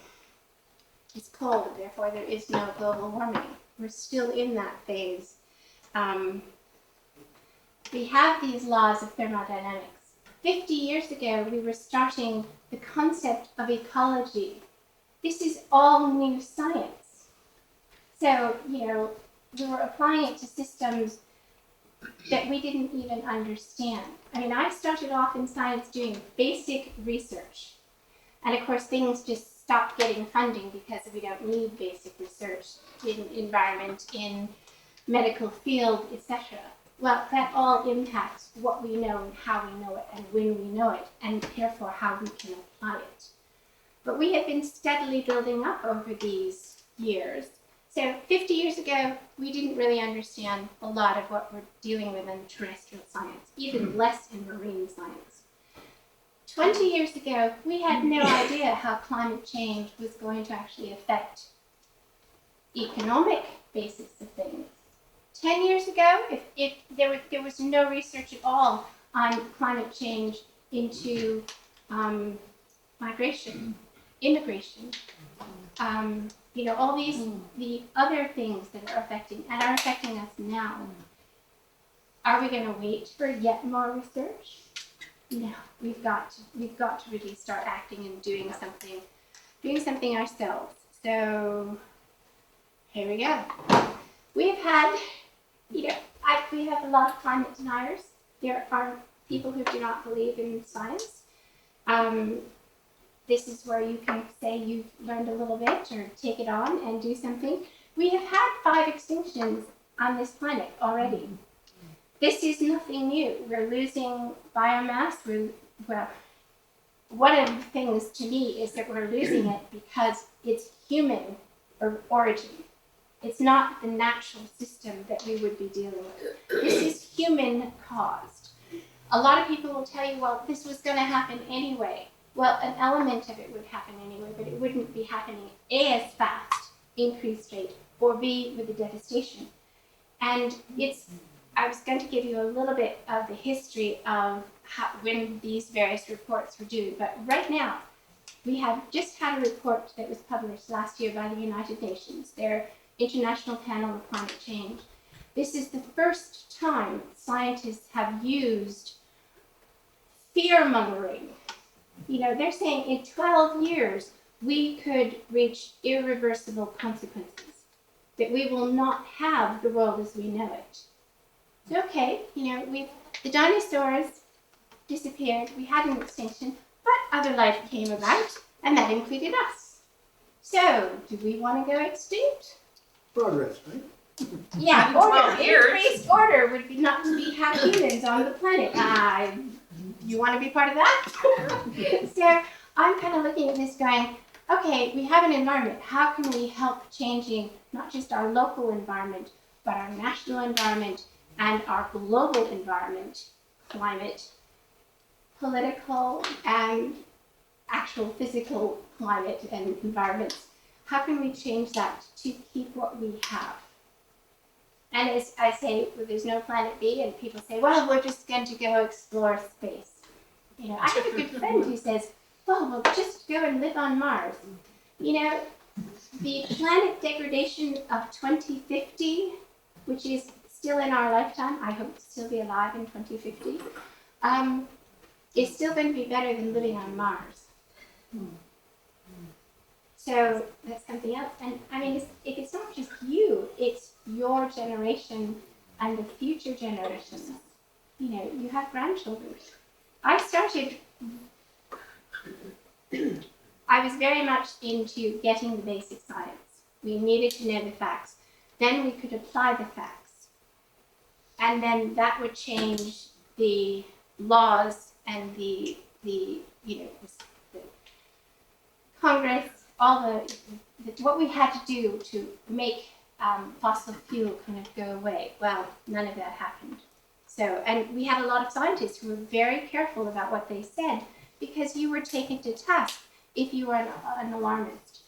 It's cold, therefore there is no global warming. We're still in that phase. we have these laws of thermodynamics. 50 years ago, we were starting the concept of ecology. This is all new science. So, we were applying it to systems that we didn't even understand. I mean, I started off in science doing basic research. And of course, things just stopped getting funding because we don't need basic research in environment, in medical field, etc. Well, that all impacts what we know and how we know it and when we know it, and therefore how we can apply it. But we have been steadily building up over these years. So 50 years ago, we didn't really understand a lot of what we're dealing with in terrestrial science, even less in marine science. 20 years ago, we had no idea how climate change was going to actually affect economic basis of things. 10 years ago, if there was no research at all on climate change into migration, immigration, all the other things that are affecting us now. Are we going to wait for yet more research? No, we've got to really start acting and doing something ourselves. So here we go. We've had, we have a lot of climate deniers. There are people who do not believe in science. This is where you can say you've learned a little bit or take it on and do something. We have had 5 extinctions on this planet already. This is nothing new. We're losing biomass. One of the things to me is that we're losing it because it's human origin. It's not the natural system that we would be dealing with. This is human caused. A lot of people will tell you, well, this was going to happen anyway. Well, an element of it would happen anyway, but it wouldn't be happening A, as fast, increased rate, or B, with the devastation. And I was going to give you a little bit of the history of when these various reports were due, but right now, we have just had a report that was published last year by the United Nations, their International Panel on Climate Change. This is the first time scientists have used fear-mongering. They're saying in 12 years, we could reach irreversible consequences, that we will not have the world as we know it. So, okay, the dinosaurs disappeared, we had an extinction, but other life came about, and that included us. So, do we want to go extinct? Progress, right? Yeah, increased order would be not to be have humans on the planet. You want to be part of that? So I'm kind of looking at this going, okay, we have an environment. How can we help changing not just our local environment, but our national environment and our global environment, climate, political, and actual physical climate and environments? How can we change that to keep what we have? And as I say, well, there's no planet B, and people say, well, we're just going to go explore space. I have a good friend who says, well, we'll just go and live on Mars. The planet degradation of 2050, which is still in our lifetime, I hope to still be alive in 2050, is still going to be better than living on Mars. So that's something else. And I mean, it's not just you, it's your generation and the future generations. You have grandchildren. I was very much into getting the basic science. We needed to know the facts. Then we could apply the facts. And then that would change the laws and the Congress, all what we had to do to make fossil fuel kind of go away. Well, none of that happened. So, and we had a lot of scientists who were very careful about what they said because you were taken to task if you were an alarmist.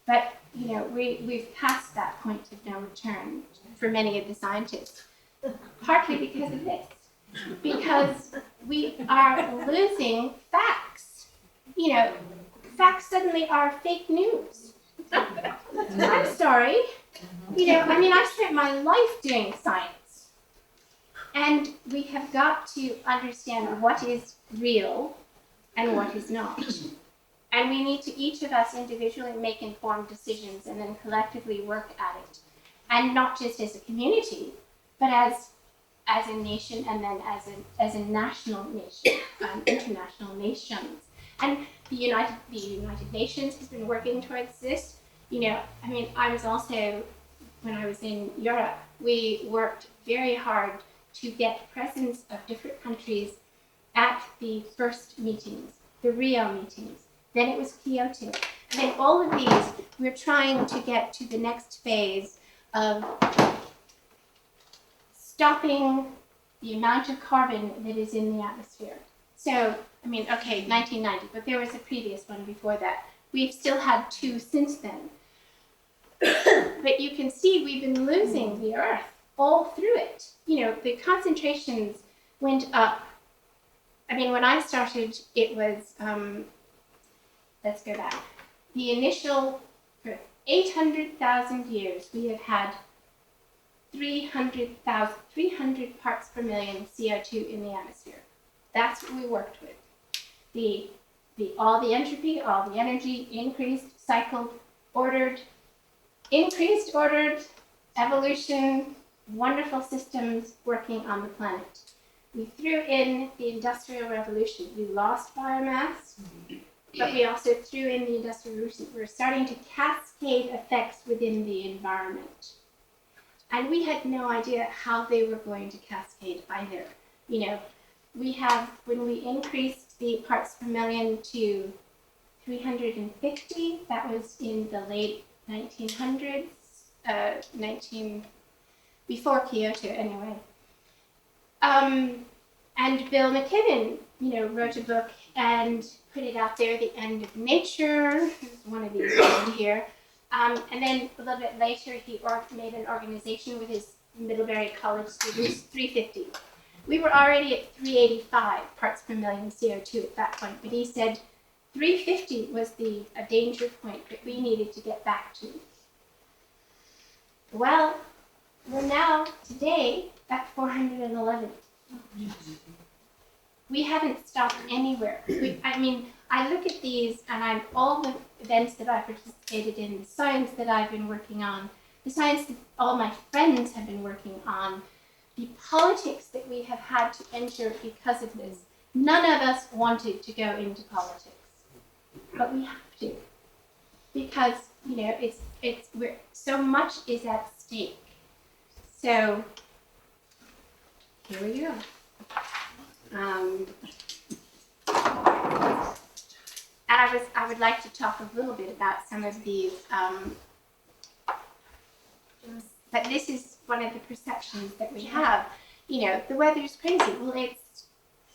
But, we've passed that point of no return for many of the scientists, partly because of this. Because we are losing facts. Facts suddenly are fake news. I'm sorry. I spent my life doing science. And we have got to understand what is real and what is not. And we need to, each of us individually, make informed decisions and then collectively work at it. And not just as a community, but as a nation, and then as a national nation, international nations. And the United Nations has been working towards this. I mean, I was also, when I was in Europe, we worked very hard to get presence of different countries at the first meetings, the Rio meetings. Then it was Kyoto. And then all of these, we're trying to get to the next phase of stopping the amount of carbon that is in the atmosphere. So, I mean, okay, 1990, but there was a previous one before that. We've still had 2 since then. But you can see we've been losing the Earth all through it. The concentrations went up. I mean, when I started, it was, let's go back. The initial, for 800,000 years, we have had 300 parts per million CO2 in the atmosphere. That's what we worked with. All the entropy, all the energy, increased, cycled, ordered, increased, ordered, evolution, wonderful systems working on the planet. We threw in the Industrial Revolution. We lost biomass, but we also threw in the Industrial Revolution. We're starting to cascade effects within the environment. And we had no idea how they were going to cascade either. When we increased the parts per million to 350, that was in the late 1900s, before Kyoto anyway. And Bill McKibben, wrote a book and put it out there, The End of Nature. There's one of these down here. And then a little bit later, he made an organization with his Middlebury College students, 350. We were already at 385 parts per million CO2 at that point, but he said 350 was a danger point that we needed to get back to. Well, we're now, today, at 411. We haven't stopped anywhere. I look at these and all the events that I participated in, the science that I've been working on, the science that all my friends have been working on, the politics that we have had to enter because of this. None of us wanted to go into politics, but we have to, because so much is at stake. So here we go. And I would like to talk a little bit about some of these. But this is one of the perceptions that we have. The weather's crazy. Well,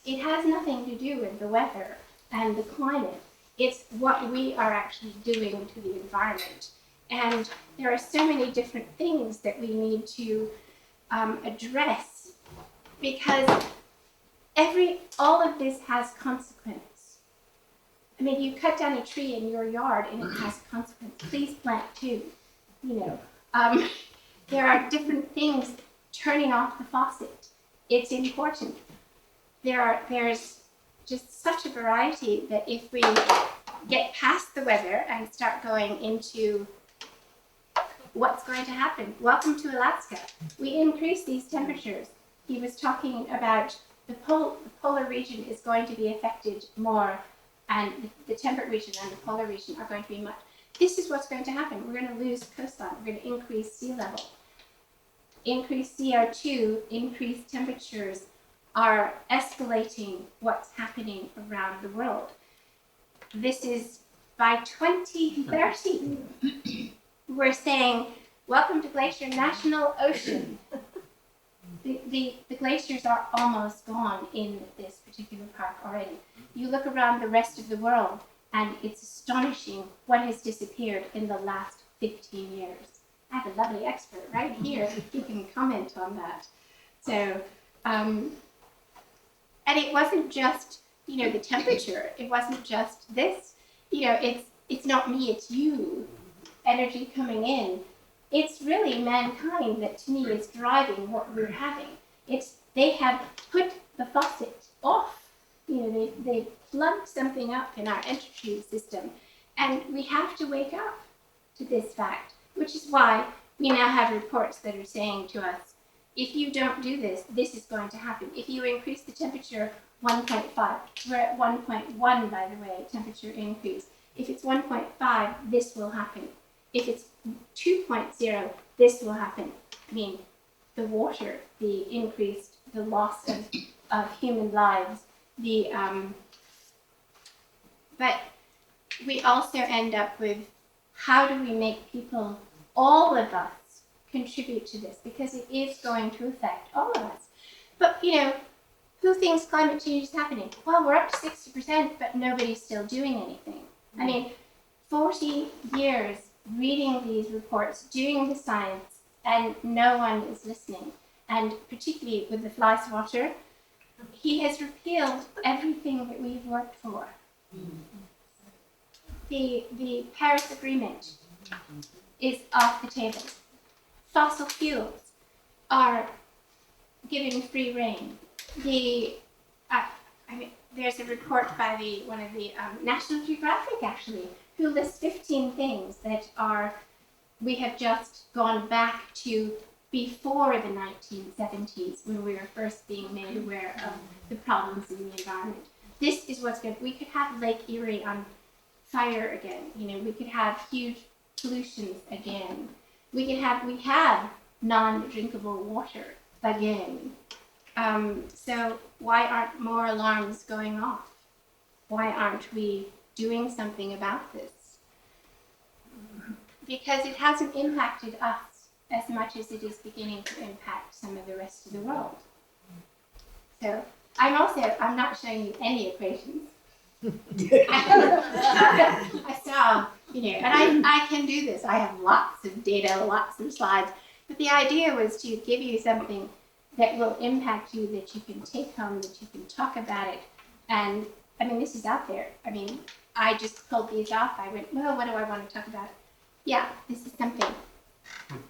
it has nothing to do with the weather and the climate. It's what we are actually doing to the environment. And there are so many different things that we need to address, because all of this has consequence. I mean, you cut down a tree in your yard and it has consequence. Please plant 2. There are different things. Turning off the faucet, it's important. There's just such a variety that if we get past the weather and start going into what's going to happen. Welcome to Alaska. We increase these temperatures. He was talking about the polar region is going to be affected more, and the temperate region and the polar region are going to be much. This is what's going to happen. We're going to lose coastline. We're going to increase sea level. Increased CO2, increased temperatures are escalating what's happening around the world. This is by 2030. We're saying, welcome to Glacier National Ocean. The glaciers are almost gone in this particular park already. You look around the rest of the world, and it's astonishing what has disappeared in the last 15 years. I have a lovely expert right here who can comment on that. So, and it wasn't just, the temperature. It wasn't just this. It's not me, it's you. Energy coming in. It's really mankind that, to me, is driving what we're having. It's They have put the faucet off. They plugged something up in our entropy system, and we have to wake up to this fact, which is why we now have reports that are saying to us, if you don't do this, this is going to happen. If you increase the temperature 1.5, we're at 1.1, by the way, temperature increase. If it's 1.5, this will happen. If it's 2.0, this will happen. I mean, the water, the loss of human lives, but we also end up with, how do we make people, all of us, contribute to this? Because it is going to affect all of us. But, who thinks climate change is happening? Well, we're up to 60%, but nobody's still doing anything. I mean, 40 years reading these reports, doing the science, and no one is listening. And particularly with the fly swatter, he has repealed everything that we've worked for. The Paris Agreement is off the table. Fossil fuels are given free rein. There's a report by one of the National Geographic, actually, who lists 15 things that we have just gone back to before the 1970s, when we were first being made aware of the problems in the environment. This is what's good. We could have Lake Erie on fire again. We could have huge pollutions again. We have non-drinkable water again. So why aren't more alarms going off? Why aren't we doing something about this? Because it hasn't impacted us as much as it is beginning to impact some of the rest of the world. So I'm not showing you any equations. I saw, and I can do this. I have lots of data, lots of slides, but the idea was to give you something that will impact you, that you can take home, that you can talk about it. And this is out there. I just pulled these off. I went, well, what do I want to talk about? Yeah, this is something.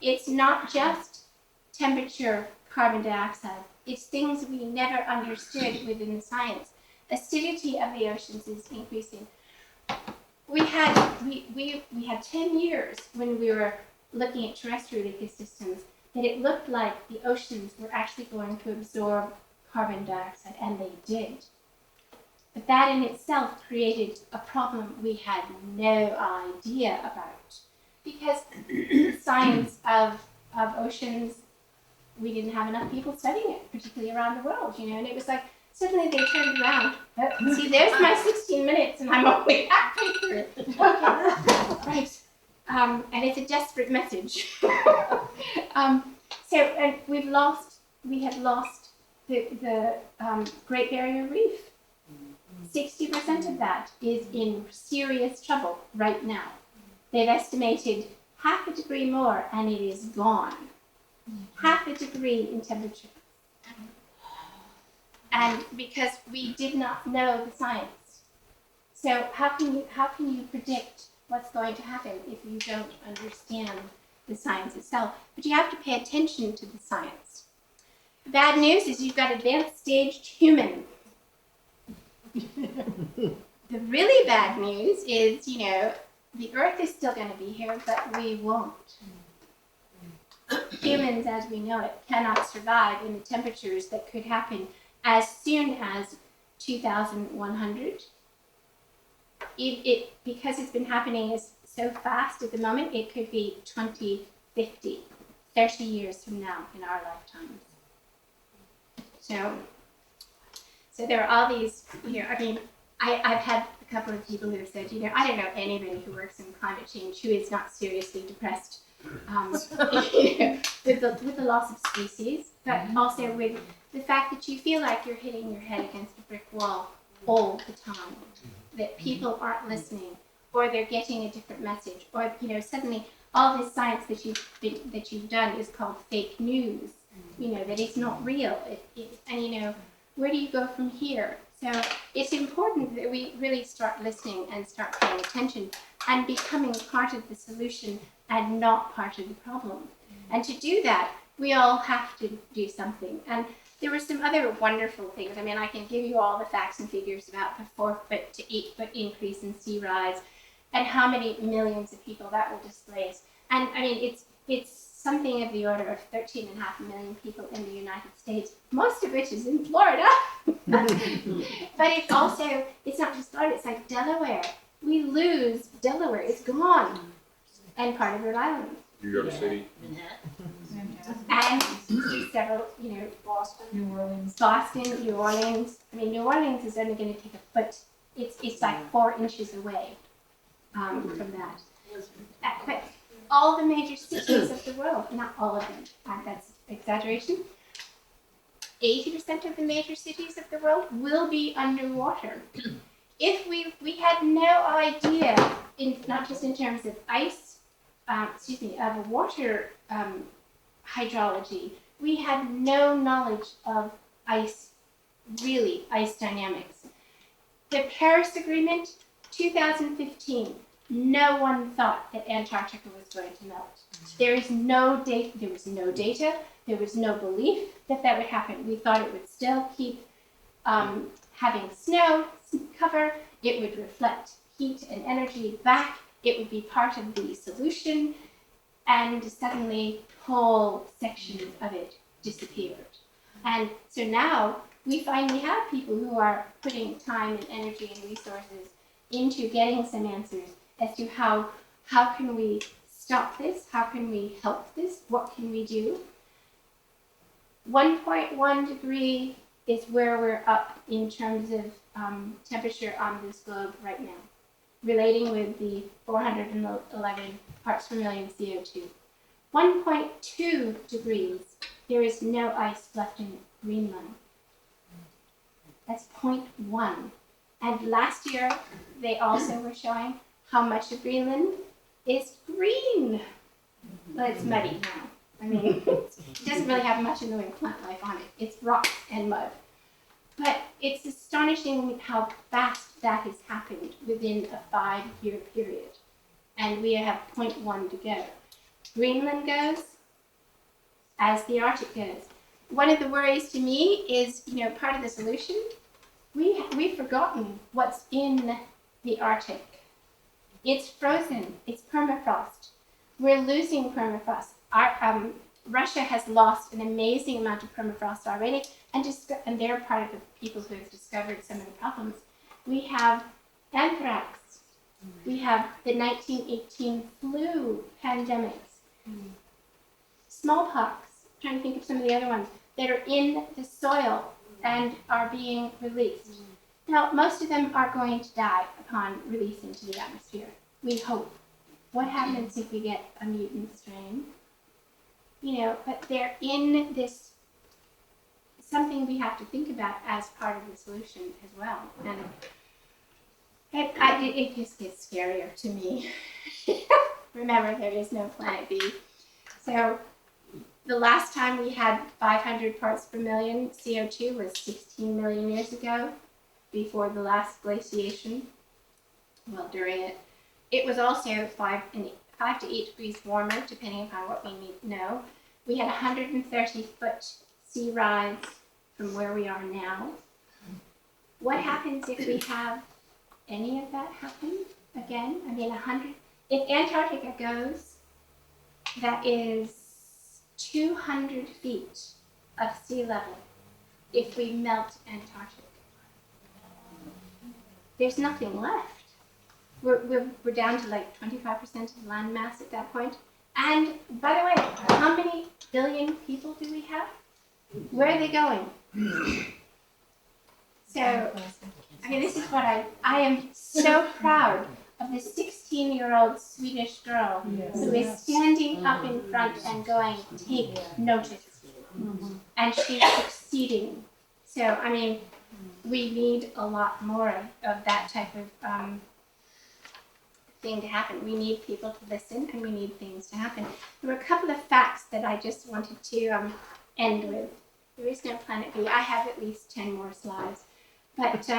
It's not just temperature, carbon dioxide. It's things we never understood within the science. Acidity of the oceans is increasing. We had 10 years when we were looking at terrestrial ecosystems that it looked like the oceans were actually going to absorb carbon dioxide, and they did. But that in itself created a problem we had no idea about. Because the science of oceans, we didn't have enough people studying it, particularly around the world, and it was like, suddenly they turned around. Oh, see, there's my 16 minutes, and I'm only halfway through. Okay, right. And it's a desperate message. And we have lost the Great Barrier Reef. 60% of that is in serious trouble right now. They've estimated half a degree more, and it is gone. Half a degree in temperature. And because we did not know the science. So how can you predict what's going to happen if you don't understand the science itself? But you have to pay attention to the science. The bad news is you've got advanced staged humans. The really bad news is, the Earth is still going to be here, but we won't. Humans, as we know it, cannot survive in the temperatures that could happen as soon as 2100. Because it's been happening so fast at the moment, it could be 2050, 30 years from now in our lifetimes. So there are all these, I've had a couple of people who have said, I don't know anybody who works in climate change who is not seriously depressed with the loss of species, but also with the fact that you feel like you're hitting your head against a brick wall all the time, that people aren't listening, or they're getting a different message, or suddenly all this science that you've done is called fake news, that it's not real, and where do you go from here? So it's important that we really start listening and start paying attention and becoming part of the solution and not part of the problem. And to do that, we all have to do something. And there were some other wonderful things. I mean, I can give you all the facts and figures about the 4-foot to 8-foot increase in sea rise and how many millions of people that will displace. And I mean, it's something of the order of 13.5 million people in the United States, most of which is in Florida. But it's also, it's not just Florida, it's like Delaware. We lose Delaware, it's gone. And part of Rhode Island. New York City. And several, Boston, New Orleans. Boston, New Orleans. I mean, New Orleans is only going to take a foot. It's like 4 inches away from that. But all the major cities of the world, not all of them, that's exaggeration. 80% of the major cities of the world will be underwater. If we had no idea, not just in terms of of water hydrology, we had no knowledge of ice dynamics. The Paris Agreement, 2015, no one thought that Antarctica was going to melt. There was no data, there was no belief that would happen. We thought it would still keep having snow cover, it would reflect heat and energy back, it would be part of the solution, and suddenly whole sections of it disappeared. And so now we finally have people who are putting time and energy and resources into getting some answers as to how can we stop this, how can we help this, what can we do. 1.1 degree is where we're up in terms of temperature on this globe right now, relating with the 411 parts per million CO2. 1.2 degrees, there is no ice left in Greenland. That's 0.1. And last year, they also were showing how much of Greenland is green. Well, it's muddy now. I mean, it doesn't really have much in the way of plant life on it. It's rocks and mud. But it's astonishing how fast that has happened within a 5-year period. And we have 0.1 to go. Greenland goes as the Arctic goes. One of the worries to me is, part of the solution, we've forgotten what's in the Arctic. It's frozen, it's permafrost. We're losing permafrost. Russia has lost an amazing amount of permafrost already, and they're part of the people who have discovered some of the problems. We have anthrax. We have the 1918 flu pandemics. Smallpox, I'm trying to think of some of the other ones that are in the soil and are being released. Now, most of them are going to die upon release into the atmosphere, we hope. What happens if we get a mutant strain? But they're in this, something we have to think about as part of the solution as well. And it just gets scarier to me. Remember, there is no planet B. So the last time we had 500 parts per million CO2 was 16 million years ago, before the last glaciation. Well, during it. It was also 5 to 8 degrees warmer, depending upon what we know. We had 130-foot sea rise from where we are now. What happens if we have any of that happen again? I mean, if Antarctica goes, that is 200 feet of sea level if we melt Antarctica. There's nothing left. We're down to like 25% of land mass at that point. And by the way, how many billion people do we have? Where are they going? So, I mean, this is what I am so proud of this 16-year-old Swedish girl who is standing up in front and going, take notice. And she's succeeding. So, I mean, we need a lot more of that type of thing to happen. We need people to listen, and we need things to happen. There were a couple of facts that I just wanted to end with. There is no planet B. I have at least 10 more slides. But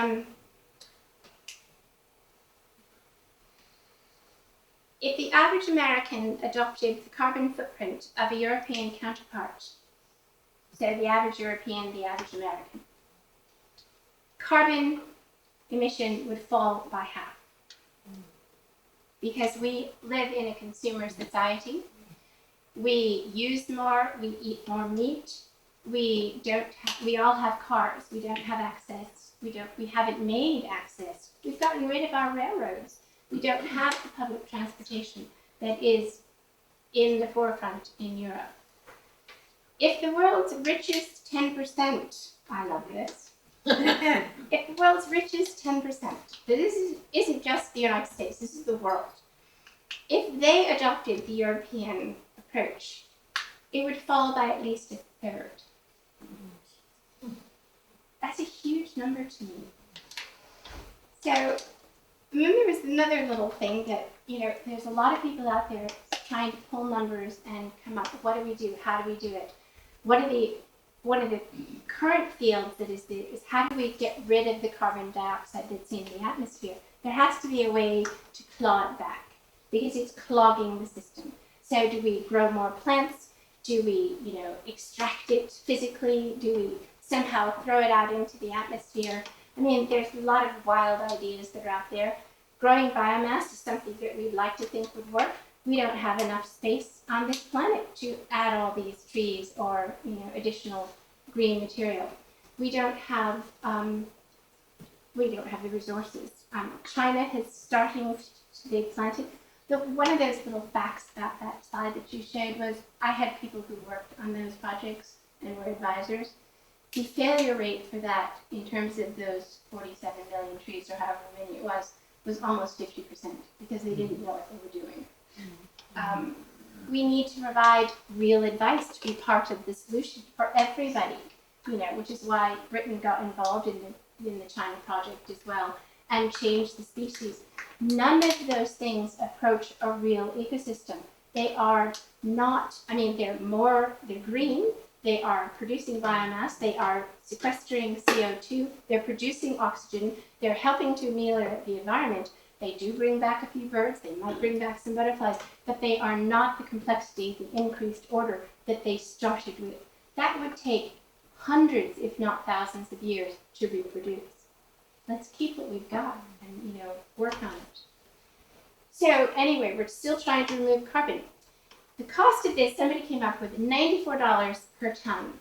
if the average American adopted the carbon footprint of a European counterpart, So the average European, the average American. Carbon emission would fall by half. Because we live in a consumer society. We use more, we eat more meat. We all have cars. We don't have access. We haven't made access. We've gotten rid of our railroads. We don't have the public transportation that is in the forefront in Europe. If the world's richest 10%, I love this. If the world's richest 10%, this isn't just the United States, this is the world. If they adopted the European approach, it would fall by at least a third. That's a huge number to me. So, and then there was another little thing that, there's a lot of people out there trying to pull numbers and come up with what do we do, how do we do it? One of the current fields that is how do we get rid of the carbon dioxide that's in the atmosphere? There has to be a way to claw it back because it's clogging the system. So do we grow more plants? Do we, extract it physically? Do we somehow throw it out into the atmosphere? I mean, there's a lot of wild ideas that are out there. Growing biomass is something that we'd like to think would work. We don't have enough space on this planet to add all these trees or, additional green material. We don't have the resources. China is starting to be planted. One of those little facts about that slide that you showed was I had people who worked on those projects and were advisors. The failure rate for that in terms of those 47 million trees or however many it was almost 50% because they didn't know what they were doing. We need to provide real advice to be part of the solution for everybody, which is why Britain got involved in the China project as well and changed the species. None of those things approach a real ecosystem. They are not, they're green, they are producing biomass, they are sequestering CO2, they're producing oxygen, they're helping to ameliorate the environment. They do bring back a few birds, they might bring back some butterflies, but they are not the complexity, the increased order that they started with. That would take hundreds, if not thousands of years to reproduce. Let's keep what we've got and, work on it. So anyway, we're still trying to remove carbon. The cost of this, somebody came up with $94 per ton.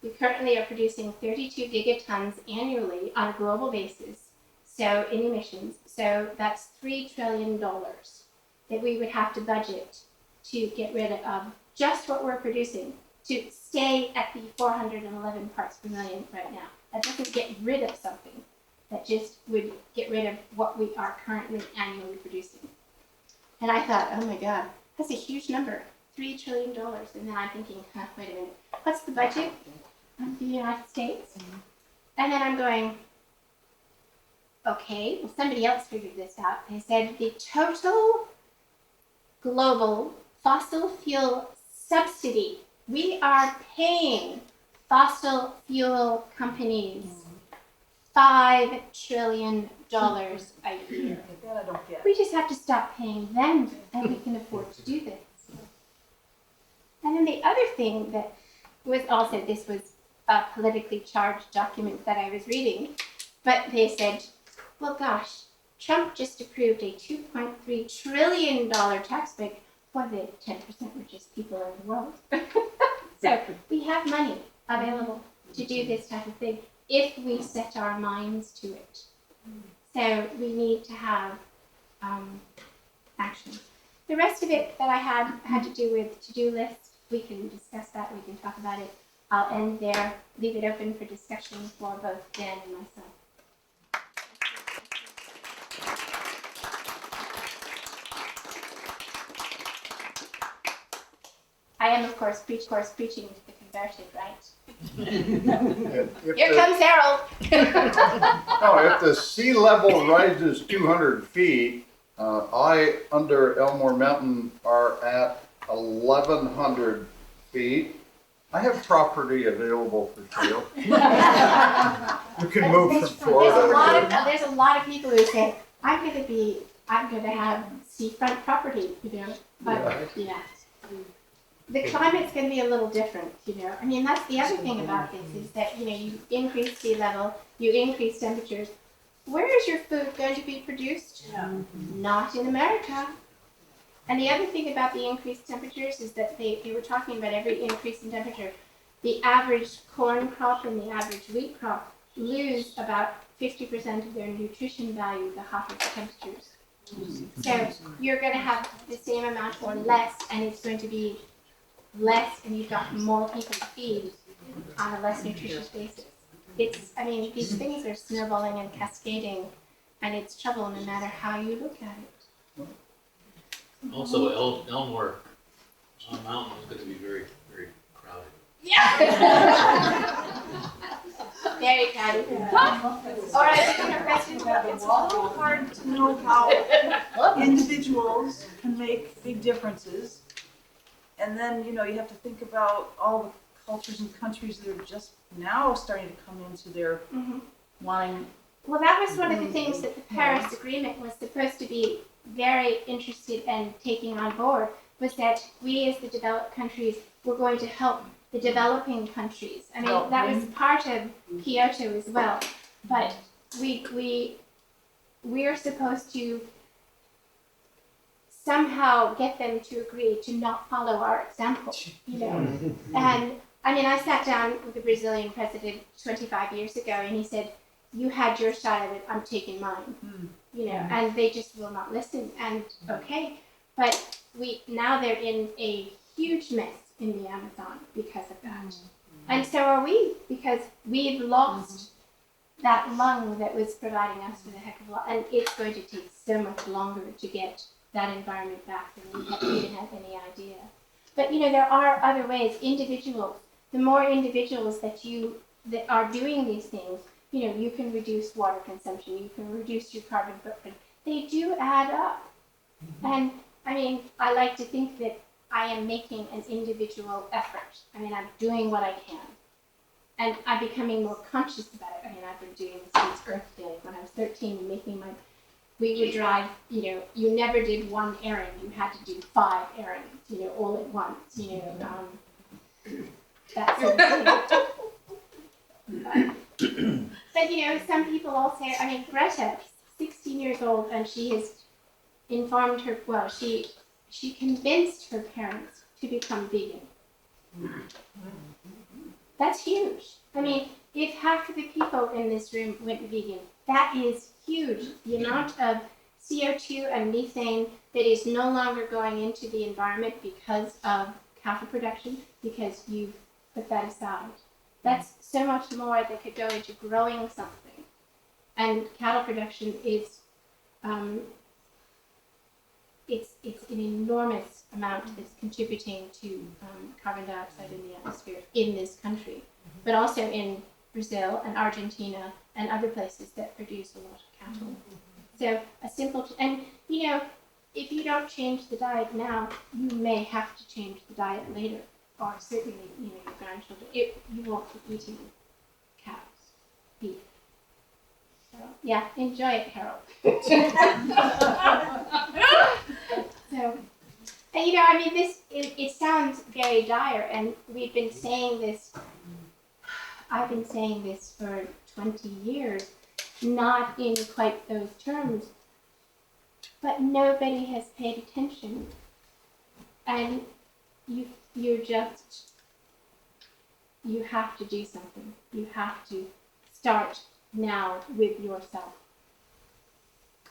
We currently are producing 32 gigatons annually on a global basis, so in emissions. So that's $3 trillion that we would have to budget to get rid of just what we're producing to stay at the 411 parts per million right now. That doesn't get rid of something. That just would get rid of what we are currently annually producing. And I thought, oh my God, that's a huge number, $3 trillion. And then I'm thinking, wait a minute, what's the budget of the United States? And then I'm going, okay, well, somebody else figured this out. They said the total global fossil fuel subsidy, we are paying fossil fuel companies $5 trillion a year. We just have to stop paying them and we can afford to do this. And then the other thing that was also, this was a politically charged document that I was reading, but they said, well gosh, Trump just approved a $2.3 trillion tax break for the 10% richest people in the world. So we have money available to do this type of thing if we set our minds to it. So we need to have action. The rest of it that I had to do with to-do lists. We can discuss that, we can talk about it. I'll end there, leave it open for discussion for both Dan and myself. I am, of course, preaching to the converted, right? Here comes Harold. If the sea level rises 200 feet, I, under Elmore Mountain, are at 1,100 feet. I have property available for sale. You can move from Florida. There's a lot of people who say, I'm going to have seafront property, but yeah. the climate's going to be a little different, you know. I mean, that's the other thing about this is that, you know, you increase sea level, you increase temperatures. Where is your food going to be produced? Not in America. And the other thing about the increased temperatures is that they were talking about every increase in temperature, the average corn crop and the average wheat crop lose about 50% of their nutrition value the hotter the temperatures. So you're going to have the same amount or less, and it's going to be less, and you've got more people to feed on a less nutritious basis. It's, I mean, these things are snowballing and cascading, and it's trouble no matter how you look at it. Also, Elmore Mountain is going to be very, very crowded. Yeah. Very kind. All right, we have a question. It's a little hard to know how individuals can make big differences. And then, you know, you have to think about all the cultures and countries that are just now starting to come into their wanting. Well, that was one of the things that the Paris Agreement was supposed to be very interested in taking on board, was that we as the developed countries were going to help the developing countries. I mean, that was part of Kyoto as well, but we're supposed to somehow get them to agree to not follow our example, you know. And I mean, I sat down with the Brazilian president 25 years ago, and he said, "You had your shot at it, I'm taking mine," you know, and they just will not listen. And okay, but now they're in a huge mess in the Amazon because of that. And so are we, because we've lost that lung that was providing us with a heck of a lot, and it's going to take so much longer to get that environment back than we even have any idea. But you know, there are other ways. Individuals, the more individuals that are doing these things, you know, you can reduce water consumption, you can reduce your carbon footprint. They do add up. And I mean, I like to think that I am making an individual effort. I mean, I'm doing what I can. And I'm becoming more conscious about it. I mean, I've been doing this since Earth Day. When I was 13, we would drive, you know, you never did one errand. You had to do 5 errands, you know, all at once, you know, that sort of thing. But, you know, some people also, I mean, Greta, 16 years old, and she has informed her, well, she convinced her parents to become vegan. That's huge. I mean, if half of the people in this room went vegan, that is huge. The amount of CO2 and methane that is no longer going into the environment because of cattle production, because you've put that aside. That's so much more that could go into growing something. And cattle production is, it's an enormous amount that's contributing to carbon dioxide in the atmosphere in this country, but also in Brazil and Argentina and other places that produce a lot of cattle. So a simple, and you know, if you don't change the diet now, you may have to change the diet later, or certainly, you know, your grandchildren. You won't be eating cows, beef. So yeah, enjoy it, Harold. So, and you know, I mean, it sounds very dire, and we've been saying this, I've been saying this for 20 years, not in quite those terms, but nobody has paid attention. And you have to do something. You have to start now with yourself.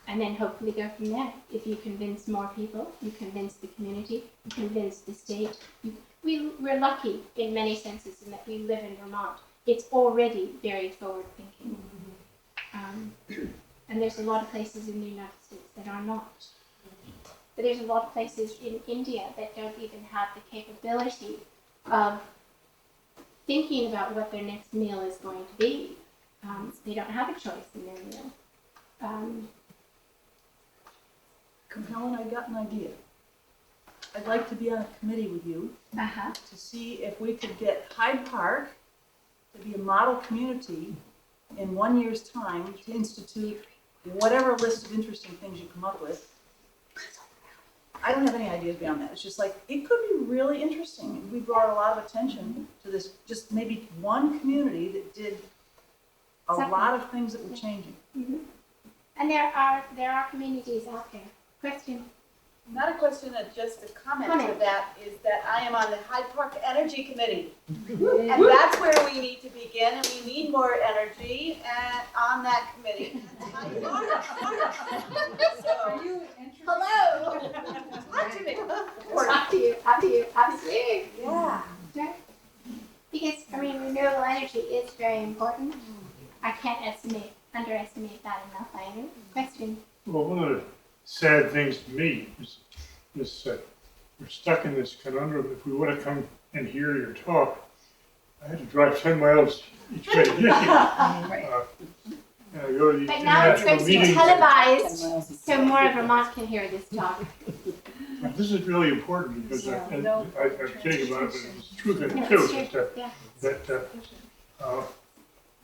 And then hopefully go from there. If you convince more people, you convince the community, you convince the state. We're lucky in many senses in that we live in Vermont. It's already very forward thinking. And there's a lot of places in the United States that are not. But there's a lot of places in India that don't even have the capability of thinking about what their next meal is going to be. They don't have a choice in their meal. Helen, I got an idea. I'd like to be on a committee with you to see if we could get Hyde Park to be a model community in 1 year's time to institute whatever list of interesting things you come up with. I don't have any ideas beyond that. It's just like, it could be really interesting. And we brought a lot of attention to this, just maybe one community that did a lot of things that were changing. Mhm. And there are communities out there. Question? Not a question, just a comment to Comment. that, is that I am on the Hyde Park Energy Committee. And that's where we need to begin, and we need more energy on that committee. Hyde Park. So, hello. Talk to me. Up to you, up to you, absolutely. Yeah. Right. Because, I mean, renewable energy is very important. I can't underestimate that enough, either. Question? Well, one of the sad things to me is we're stuck in this conundrum. If we want to come and hear your talk, I had to drive 10 miles each way. And I go to these But now it's going international to be meetings. televised, so more of Vermont can hear this talk. But this is really important because I'm kidding about it, but it's truth in No, it too. it's is true. Yeah. that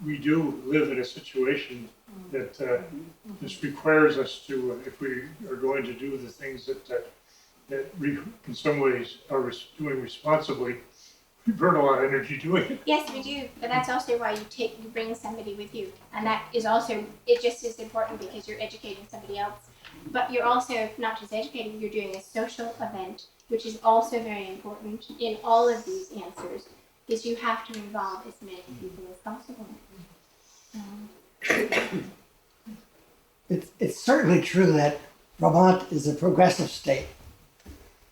we do live in a situation that this requires us to, if we are going to do the things that in some ways are doing responsibly, we burn a lot of energy doing it. Yes, we do, but that's also why you bring somebody with you. And that is also, it just is important because you're educating somebody else. But you're also not just educating, you're doing a social event, which is also very important in all of these answers, is you have to involve as many people as possible. It's certainly true that Vermont is a progressive state,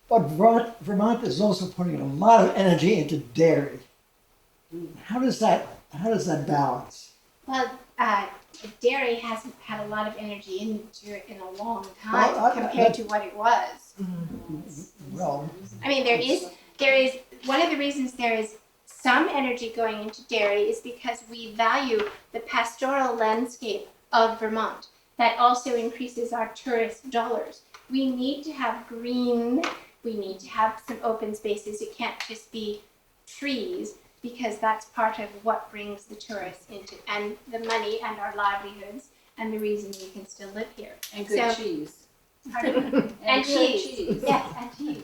but Vermont is also putting a lot of energy into dairy. How does that balance? Well, dairy hasn't had a lot of energy into it in a long time Well, compared to what it was. Well, I mean, there is one of the reasons there is some energy going into dairy is because we value the pastoral landscape of Vermont. That also increases our tourist dollars. We need to have green, we need to have some open spaces. It can't just be trees because that's part of what brings the tourists into, and the money and our livelihoods and the reason we can still live here. And good So- cheese. And cheese. Yes, and cheese.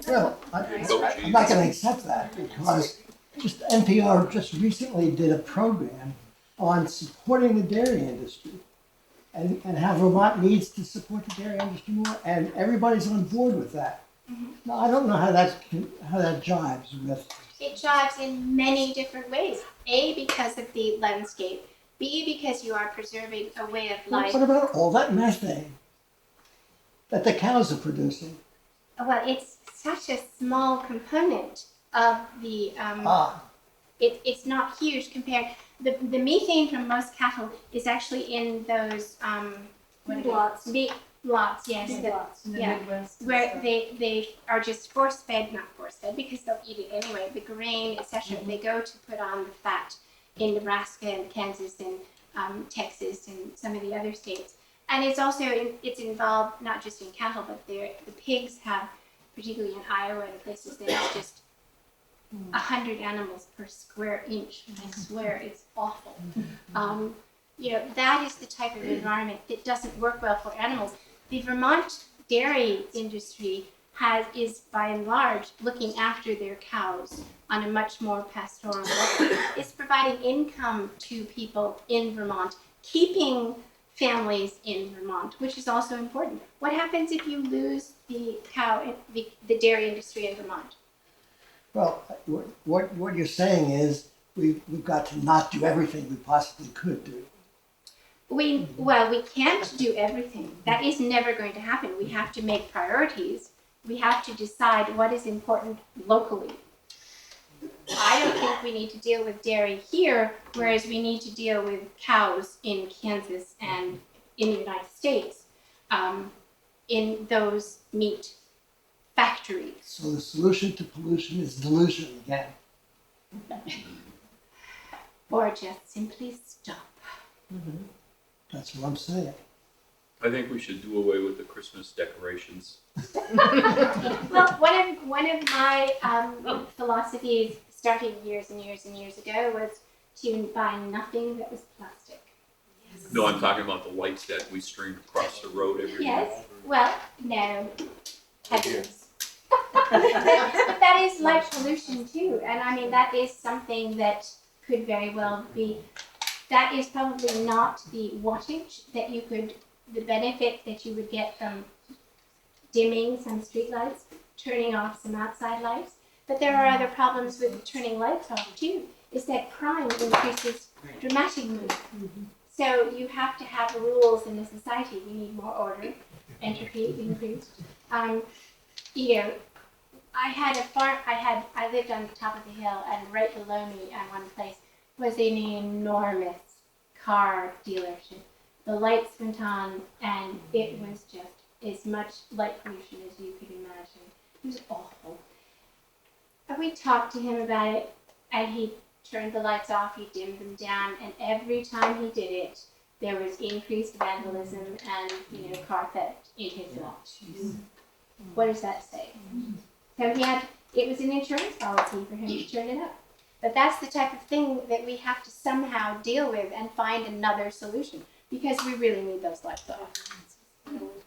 well, I'm not going to accept that because just NPR just recently did a program on supporting the dairy industry and how Vermont needs to support the dairy industry more, and everybody's on board with that. Now, I don't know how that jives with. It jives in many different ways. A, because of the landscape. B, because you are preserving a way of life. What about all that methane that the cows are producing? Well, it's such a small component of the, it's not huge compared, the methane from most cattle is actually in those, Lots. big lots, yes. In the Yeah. Midwest. and Where stuff. they are just force-fed, not force-fed, because they'll eat it anyway, the grain, etc. They go to put on the fat in Nebraska and Kansas and Texas and some of the other states. And it's also, it's involved not just in cattle, but the pigs have, particularly in Iowa and places, there's just 100 animals per square inch. I swear, it's awful. That is the type of environment that doesn't work well for animals. The Vermont dairy industry is by and large looking after their cows on a much more pastoral level. It's providing income to people in Vermont, keeping families in Vermont, which is also important. What happens if you lose the the dairy industry in Vermont? Well, what you're saying is we've got to not do everything we possibly could do. We can't do everything. That is never going to happen. We have to make priorities. We have to decide what is important locally. I don't think we need to deal with dairy here, whereas we need to deal with cows in Kansas and in the United States, in those meat factories. So the solution to pollution is dilution again. Or just simply stop. That's what I'm saying. I think we should do away with the Christmas decorations. Well, one of my philosophies, starting years and years and years ago, was to buy nothing that was plastic. No, I'm talking about the lights that we stream across the road every year. Yes. Well, no. headwinds. But that is light pollution too, and I mean that is something that could very well be. That is probably not the wattage that you could, the benefit that you would get from dimming some street lights, turning off some outside lights. But there are other problems with turning lights off too. Is that crime increases dramatically. So you have to have rules in a society. We need more order, entropy increased. You know, I had a farm. I lived on the top of the hill, and right below me, at one place, was an enormous car dealership. The lights went on, and it was just as much light pollution as you could imagine. It was awful. And we talked to him about it, and he turned the lights off, he dimmed them down, and every time he did it, there was increased vandalism and, you know, car theft in his lot. What does that say? So it was an insurance policy for him to turn it up. But that's the type of thing that we have to somehow deal with and find another solution, because we really need those lights off.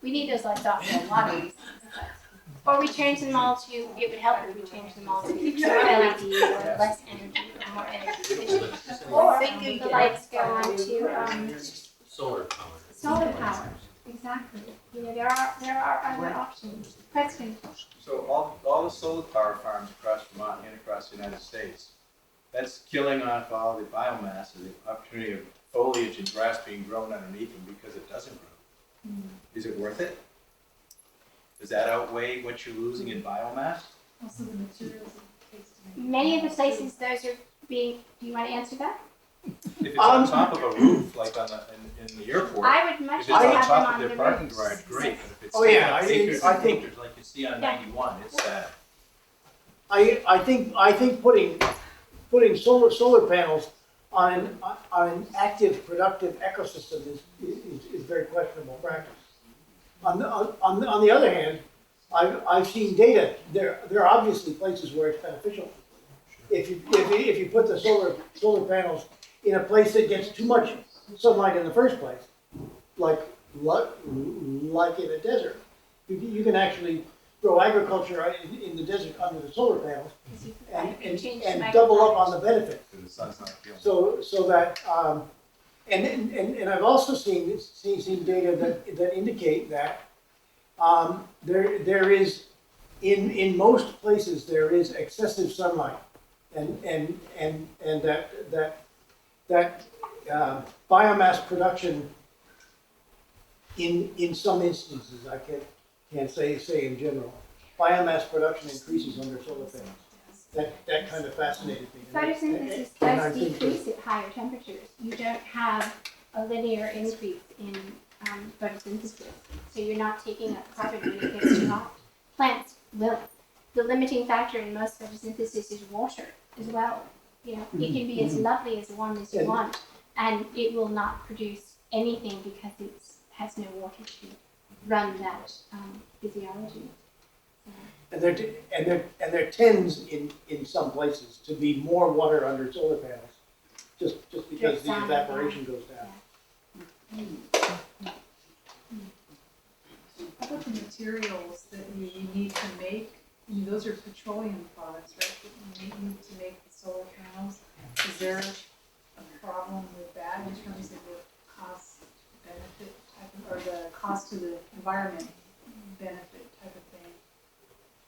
We need those lights off for a lot of reasons. Or we change them all to, it would help if we change them all to LEDs or less energy or more energy efficient. Or the lights go on to Solar power. solar power. Exactly. You know, there are other options. President. So all the solar power farms across Vermont and across the United States, that's killing off all the biomass and the opportunity of foliage and grass being grown underneath them because it doesn't grow. Is it worth it? Does that outweigh what you're losing in biomass? Also the materials it takes to make. Many of the places those are being, do you want to answer that? If it's on top of a roof, like on in the airport, I would much if it's rather on have them top of on their the parking roofs. garage, great, but if it's Oh, yeah, acres I and think- acres like you see on Yeah. 91, it's sad. I think putting solar panels on an active, productive ecosystem is very questionable practice. On the other hand, I've seen data. There are obviously places where it's beneficial. If you put the solar panels in a place that gets too much sunlight in the first place, like in a desert, you can actually grow agriculture in the desert under the solar panels and double up on the benefits. Because the sun's not killing. So that and I've also seen data that indicate that there is in most places there is excessive sunlight and that biomass production in some instances, I can't say in general, biomass production increases under solar panels. That kind of fascinated me. Photosynthesis And I does think decrease at higher temperatures. You don't have a linear increase in photosynthesis. So you're not taking up carbon when it gets too hot. Plants will. The limiting factor in most photosynthesis is water as well. You know, it can be as lovely as warm as you want, and it will not produce anything because it has no water to run that physiology. And there tends in some places to be more water under solar panels, just because the evaporation goes down. How about the materials that we need to make? I mean, those are petroleum products, right, that you need to make the solar panels. Is there a problem with that in terms of the cost benefit type of, or the cost to the environment benefit type of thing?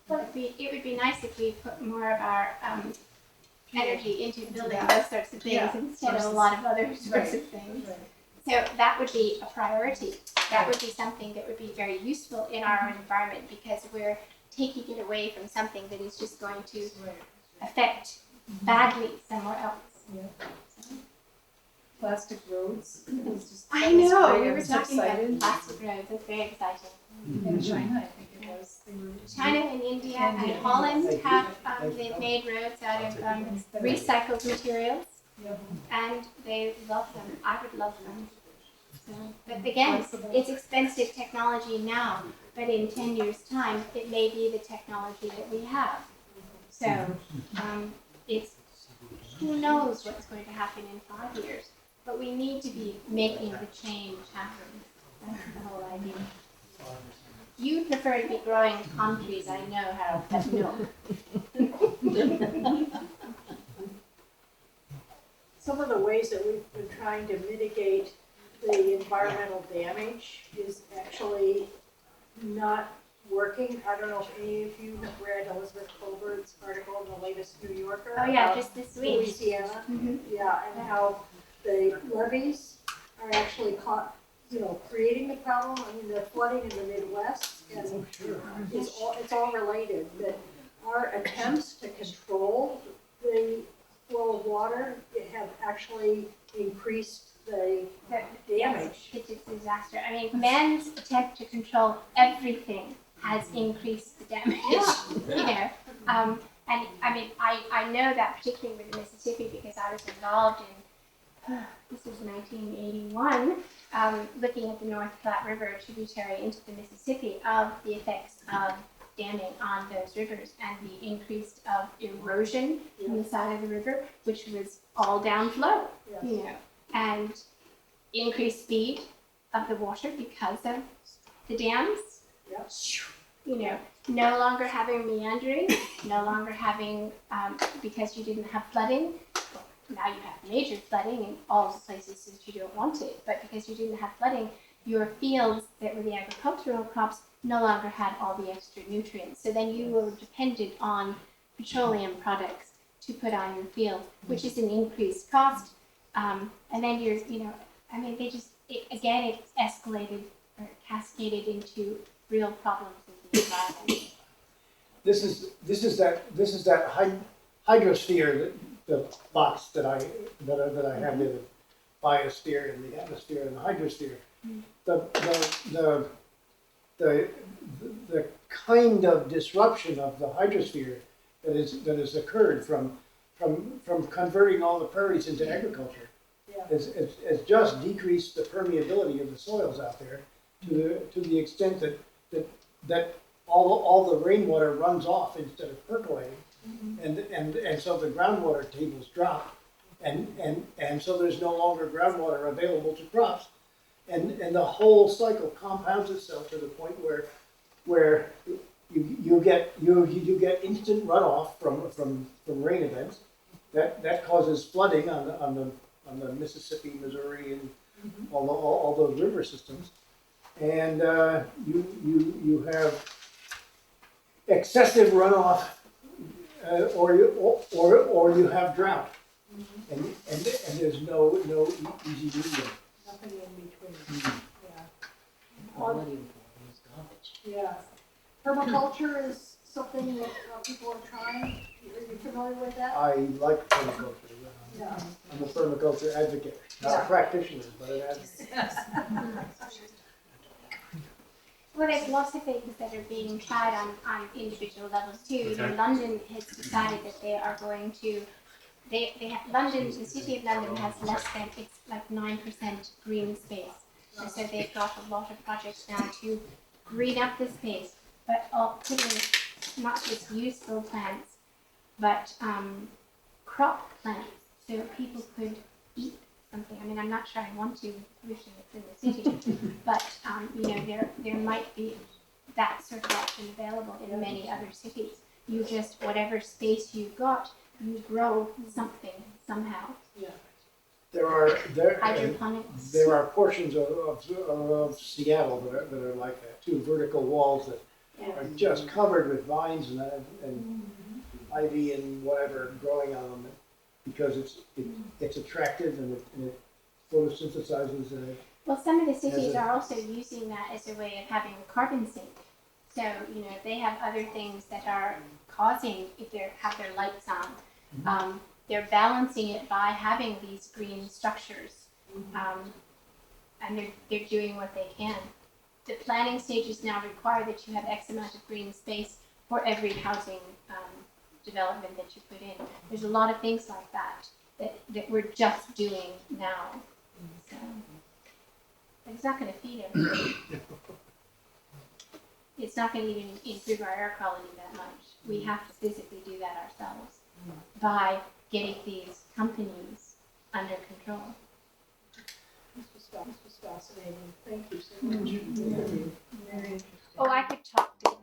Well, it would be nice if we put more of our energy into building those sorts of things instead of a lot of other sorts of things. Right. So that would be a priority. That would be something that would be very useful in our environment because we're taking it away from something that is just going to affect badly somewhere else. Plastic roads. I know, we were talking about plastic roads. That's very exciting. In China, I think it was. China and India and Holland have they've made roads out of recycled materials, and they love them. I would love them. So, but again, it's expensive technology now, but in 10 years' time, it may be the technology that we have. So it's who knows what's going to happen in 5 years, but we need to be making the change happen. That's the whole idea. You prefer to be growing palm trees, I know, Harold, but no. Some of the ways that we've been trying to mitigate the environmental damage is actually not working. I don't know if any of you have read Elizabeth Colbert's article in the latest New Yorker. Oh yeah, about just this week. Louisiana. Mhm. Yeah, and how the levees are actually creating the problem. I mean, the flooding in the Midwest and it's all related. That our attempts to control the flow of water have actually increased the damage. It's a disaster. I mean, man's attempt to control everything has increased the damage. You know, and I mean, I know that particularly with the Mississippi because I was involved in this was 1981, looking at the North Platte River tributary into the Mississippi of the effects of damming on those rivers and the increase of erosion on the side of the river, which was all downflow, you know, and increased speed of the water because of the dams. You know, no longer having meandering, no longer having, because you didn't have flooding. Well, now you have major flooding in all the places that you don't want it, but because you didn't have flooding, your fields that were the agricultural crops no longer had all the extra nutrients. So then you were dependent on petroleum products to put on your field, which is an increased cost. And then you're, you know, I mean, it's escalated or cascaded into real problems with the environment. This is that hydrosphere, the box that I have there, the biosphere and the atmosphere and the hydrosphere. The kind of disruption of the hydrosphere that has occurred from converting all the prairies into agriculture has just decreased the permeability of the soils out there to the extent that all the rainwater runs off instead of percolating, and so the groundwater tables drop, and so there's no longer groundwater available to crops, and the whole cycle compounds itself to the point where you get instant runoff from rain events that causes flooding on the Mississippi, Missouri, and all those river systems, and you have excessive runoff, or you have drought, and there's no easy medium. Nothing in between. Yeah. Permaculture is something that people are trying. Are you familiar with that? I like permaculture. Yeah. I'm a permaculture advocate, not a practitioner, but an advocate. Well, there's lots of things that are being tried on individual levels too. You know, London has decided that they are going to, the city of London has less than, it's like 9% green space. And so they've got a lot of projects now to green up the space, but putting not just useful plants, but crop plants, so people could eat something. I mean, I'm not sure I want to with the pollution that's in the city, but you know, there might be that sort of option available in many other cities. You just, whatever space you've got, you grow something somehow. There are Hydroponics. there are portions of Seattle that are like that too. Vertical walls that are just covered with vines and ivy and whatever growing on them, because it's attractive and it photosynthesizes and it. Well, some of the cities are also using that as a way of having a carbon sink. So, you know, if they have other things that are causing, if they have their lights on, they're balancing it by having these green structures, and they're doing what they can. The planning stages now require that you have X amount of green space for every housing development that you put in. There's a lot of things like that we're just doing now. So, but it's not going to feed everybody. It's not going to even improve our air quality that much. We have to physically do that ourselves by getting these companies under control. This was fascinating. Thank you so much. Very interesting. Oh, I could talk to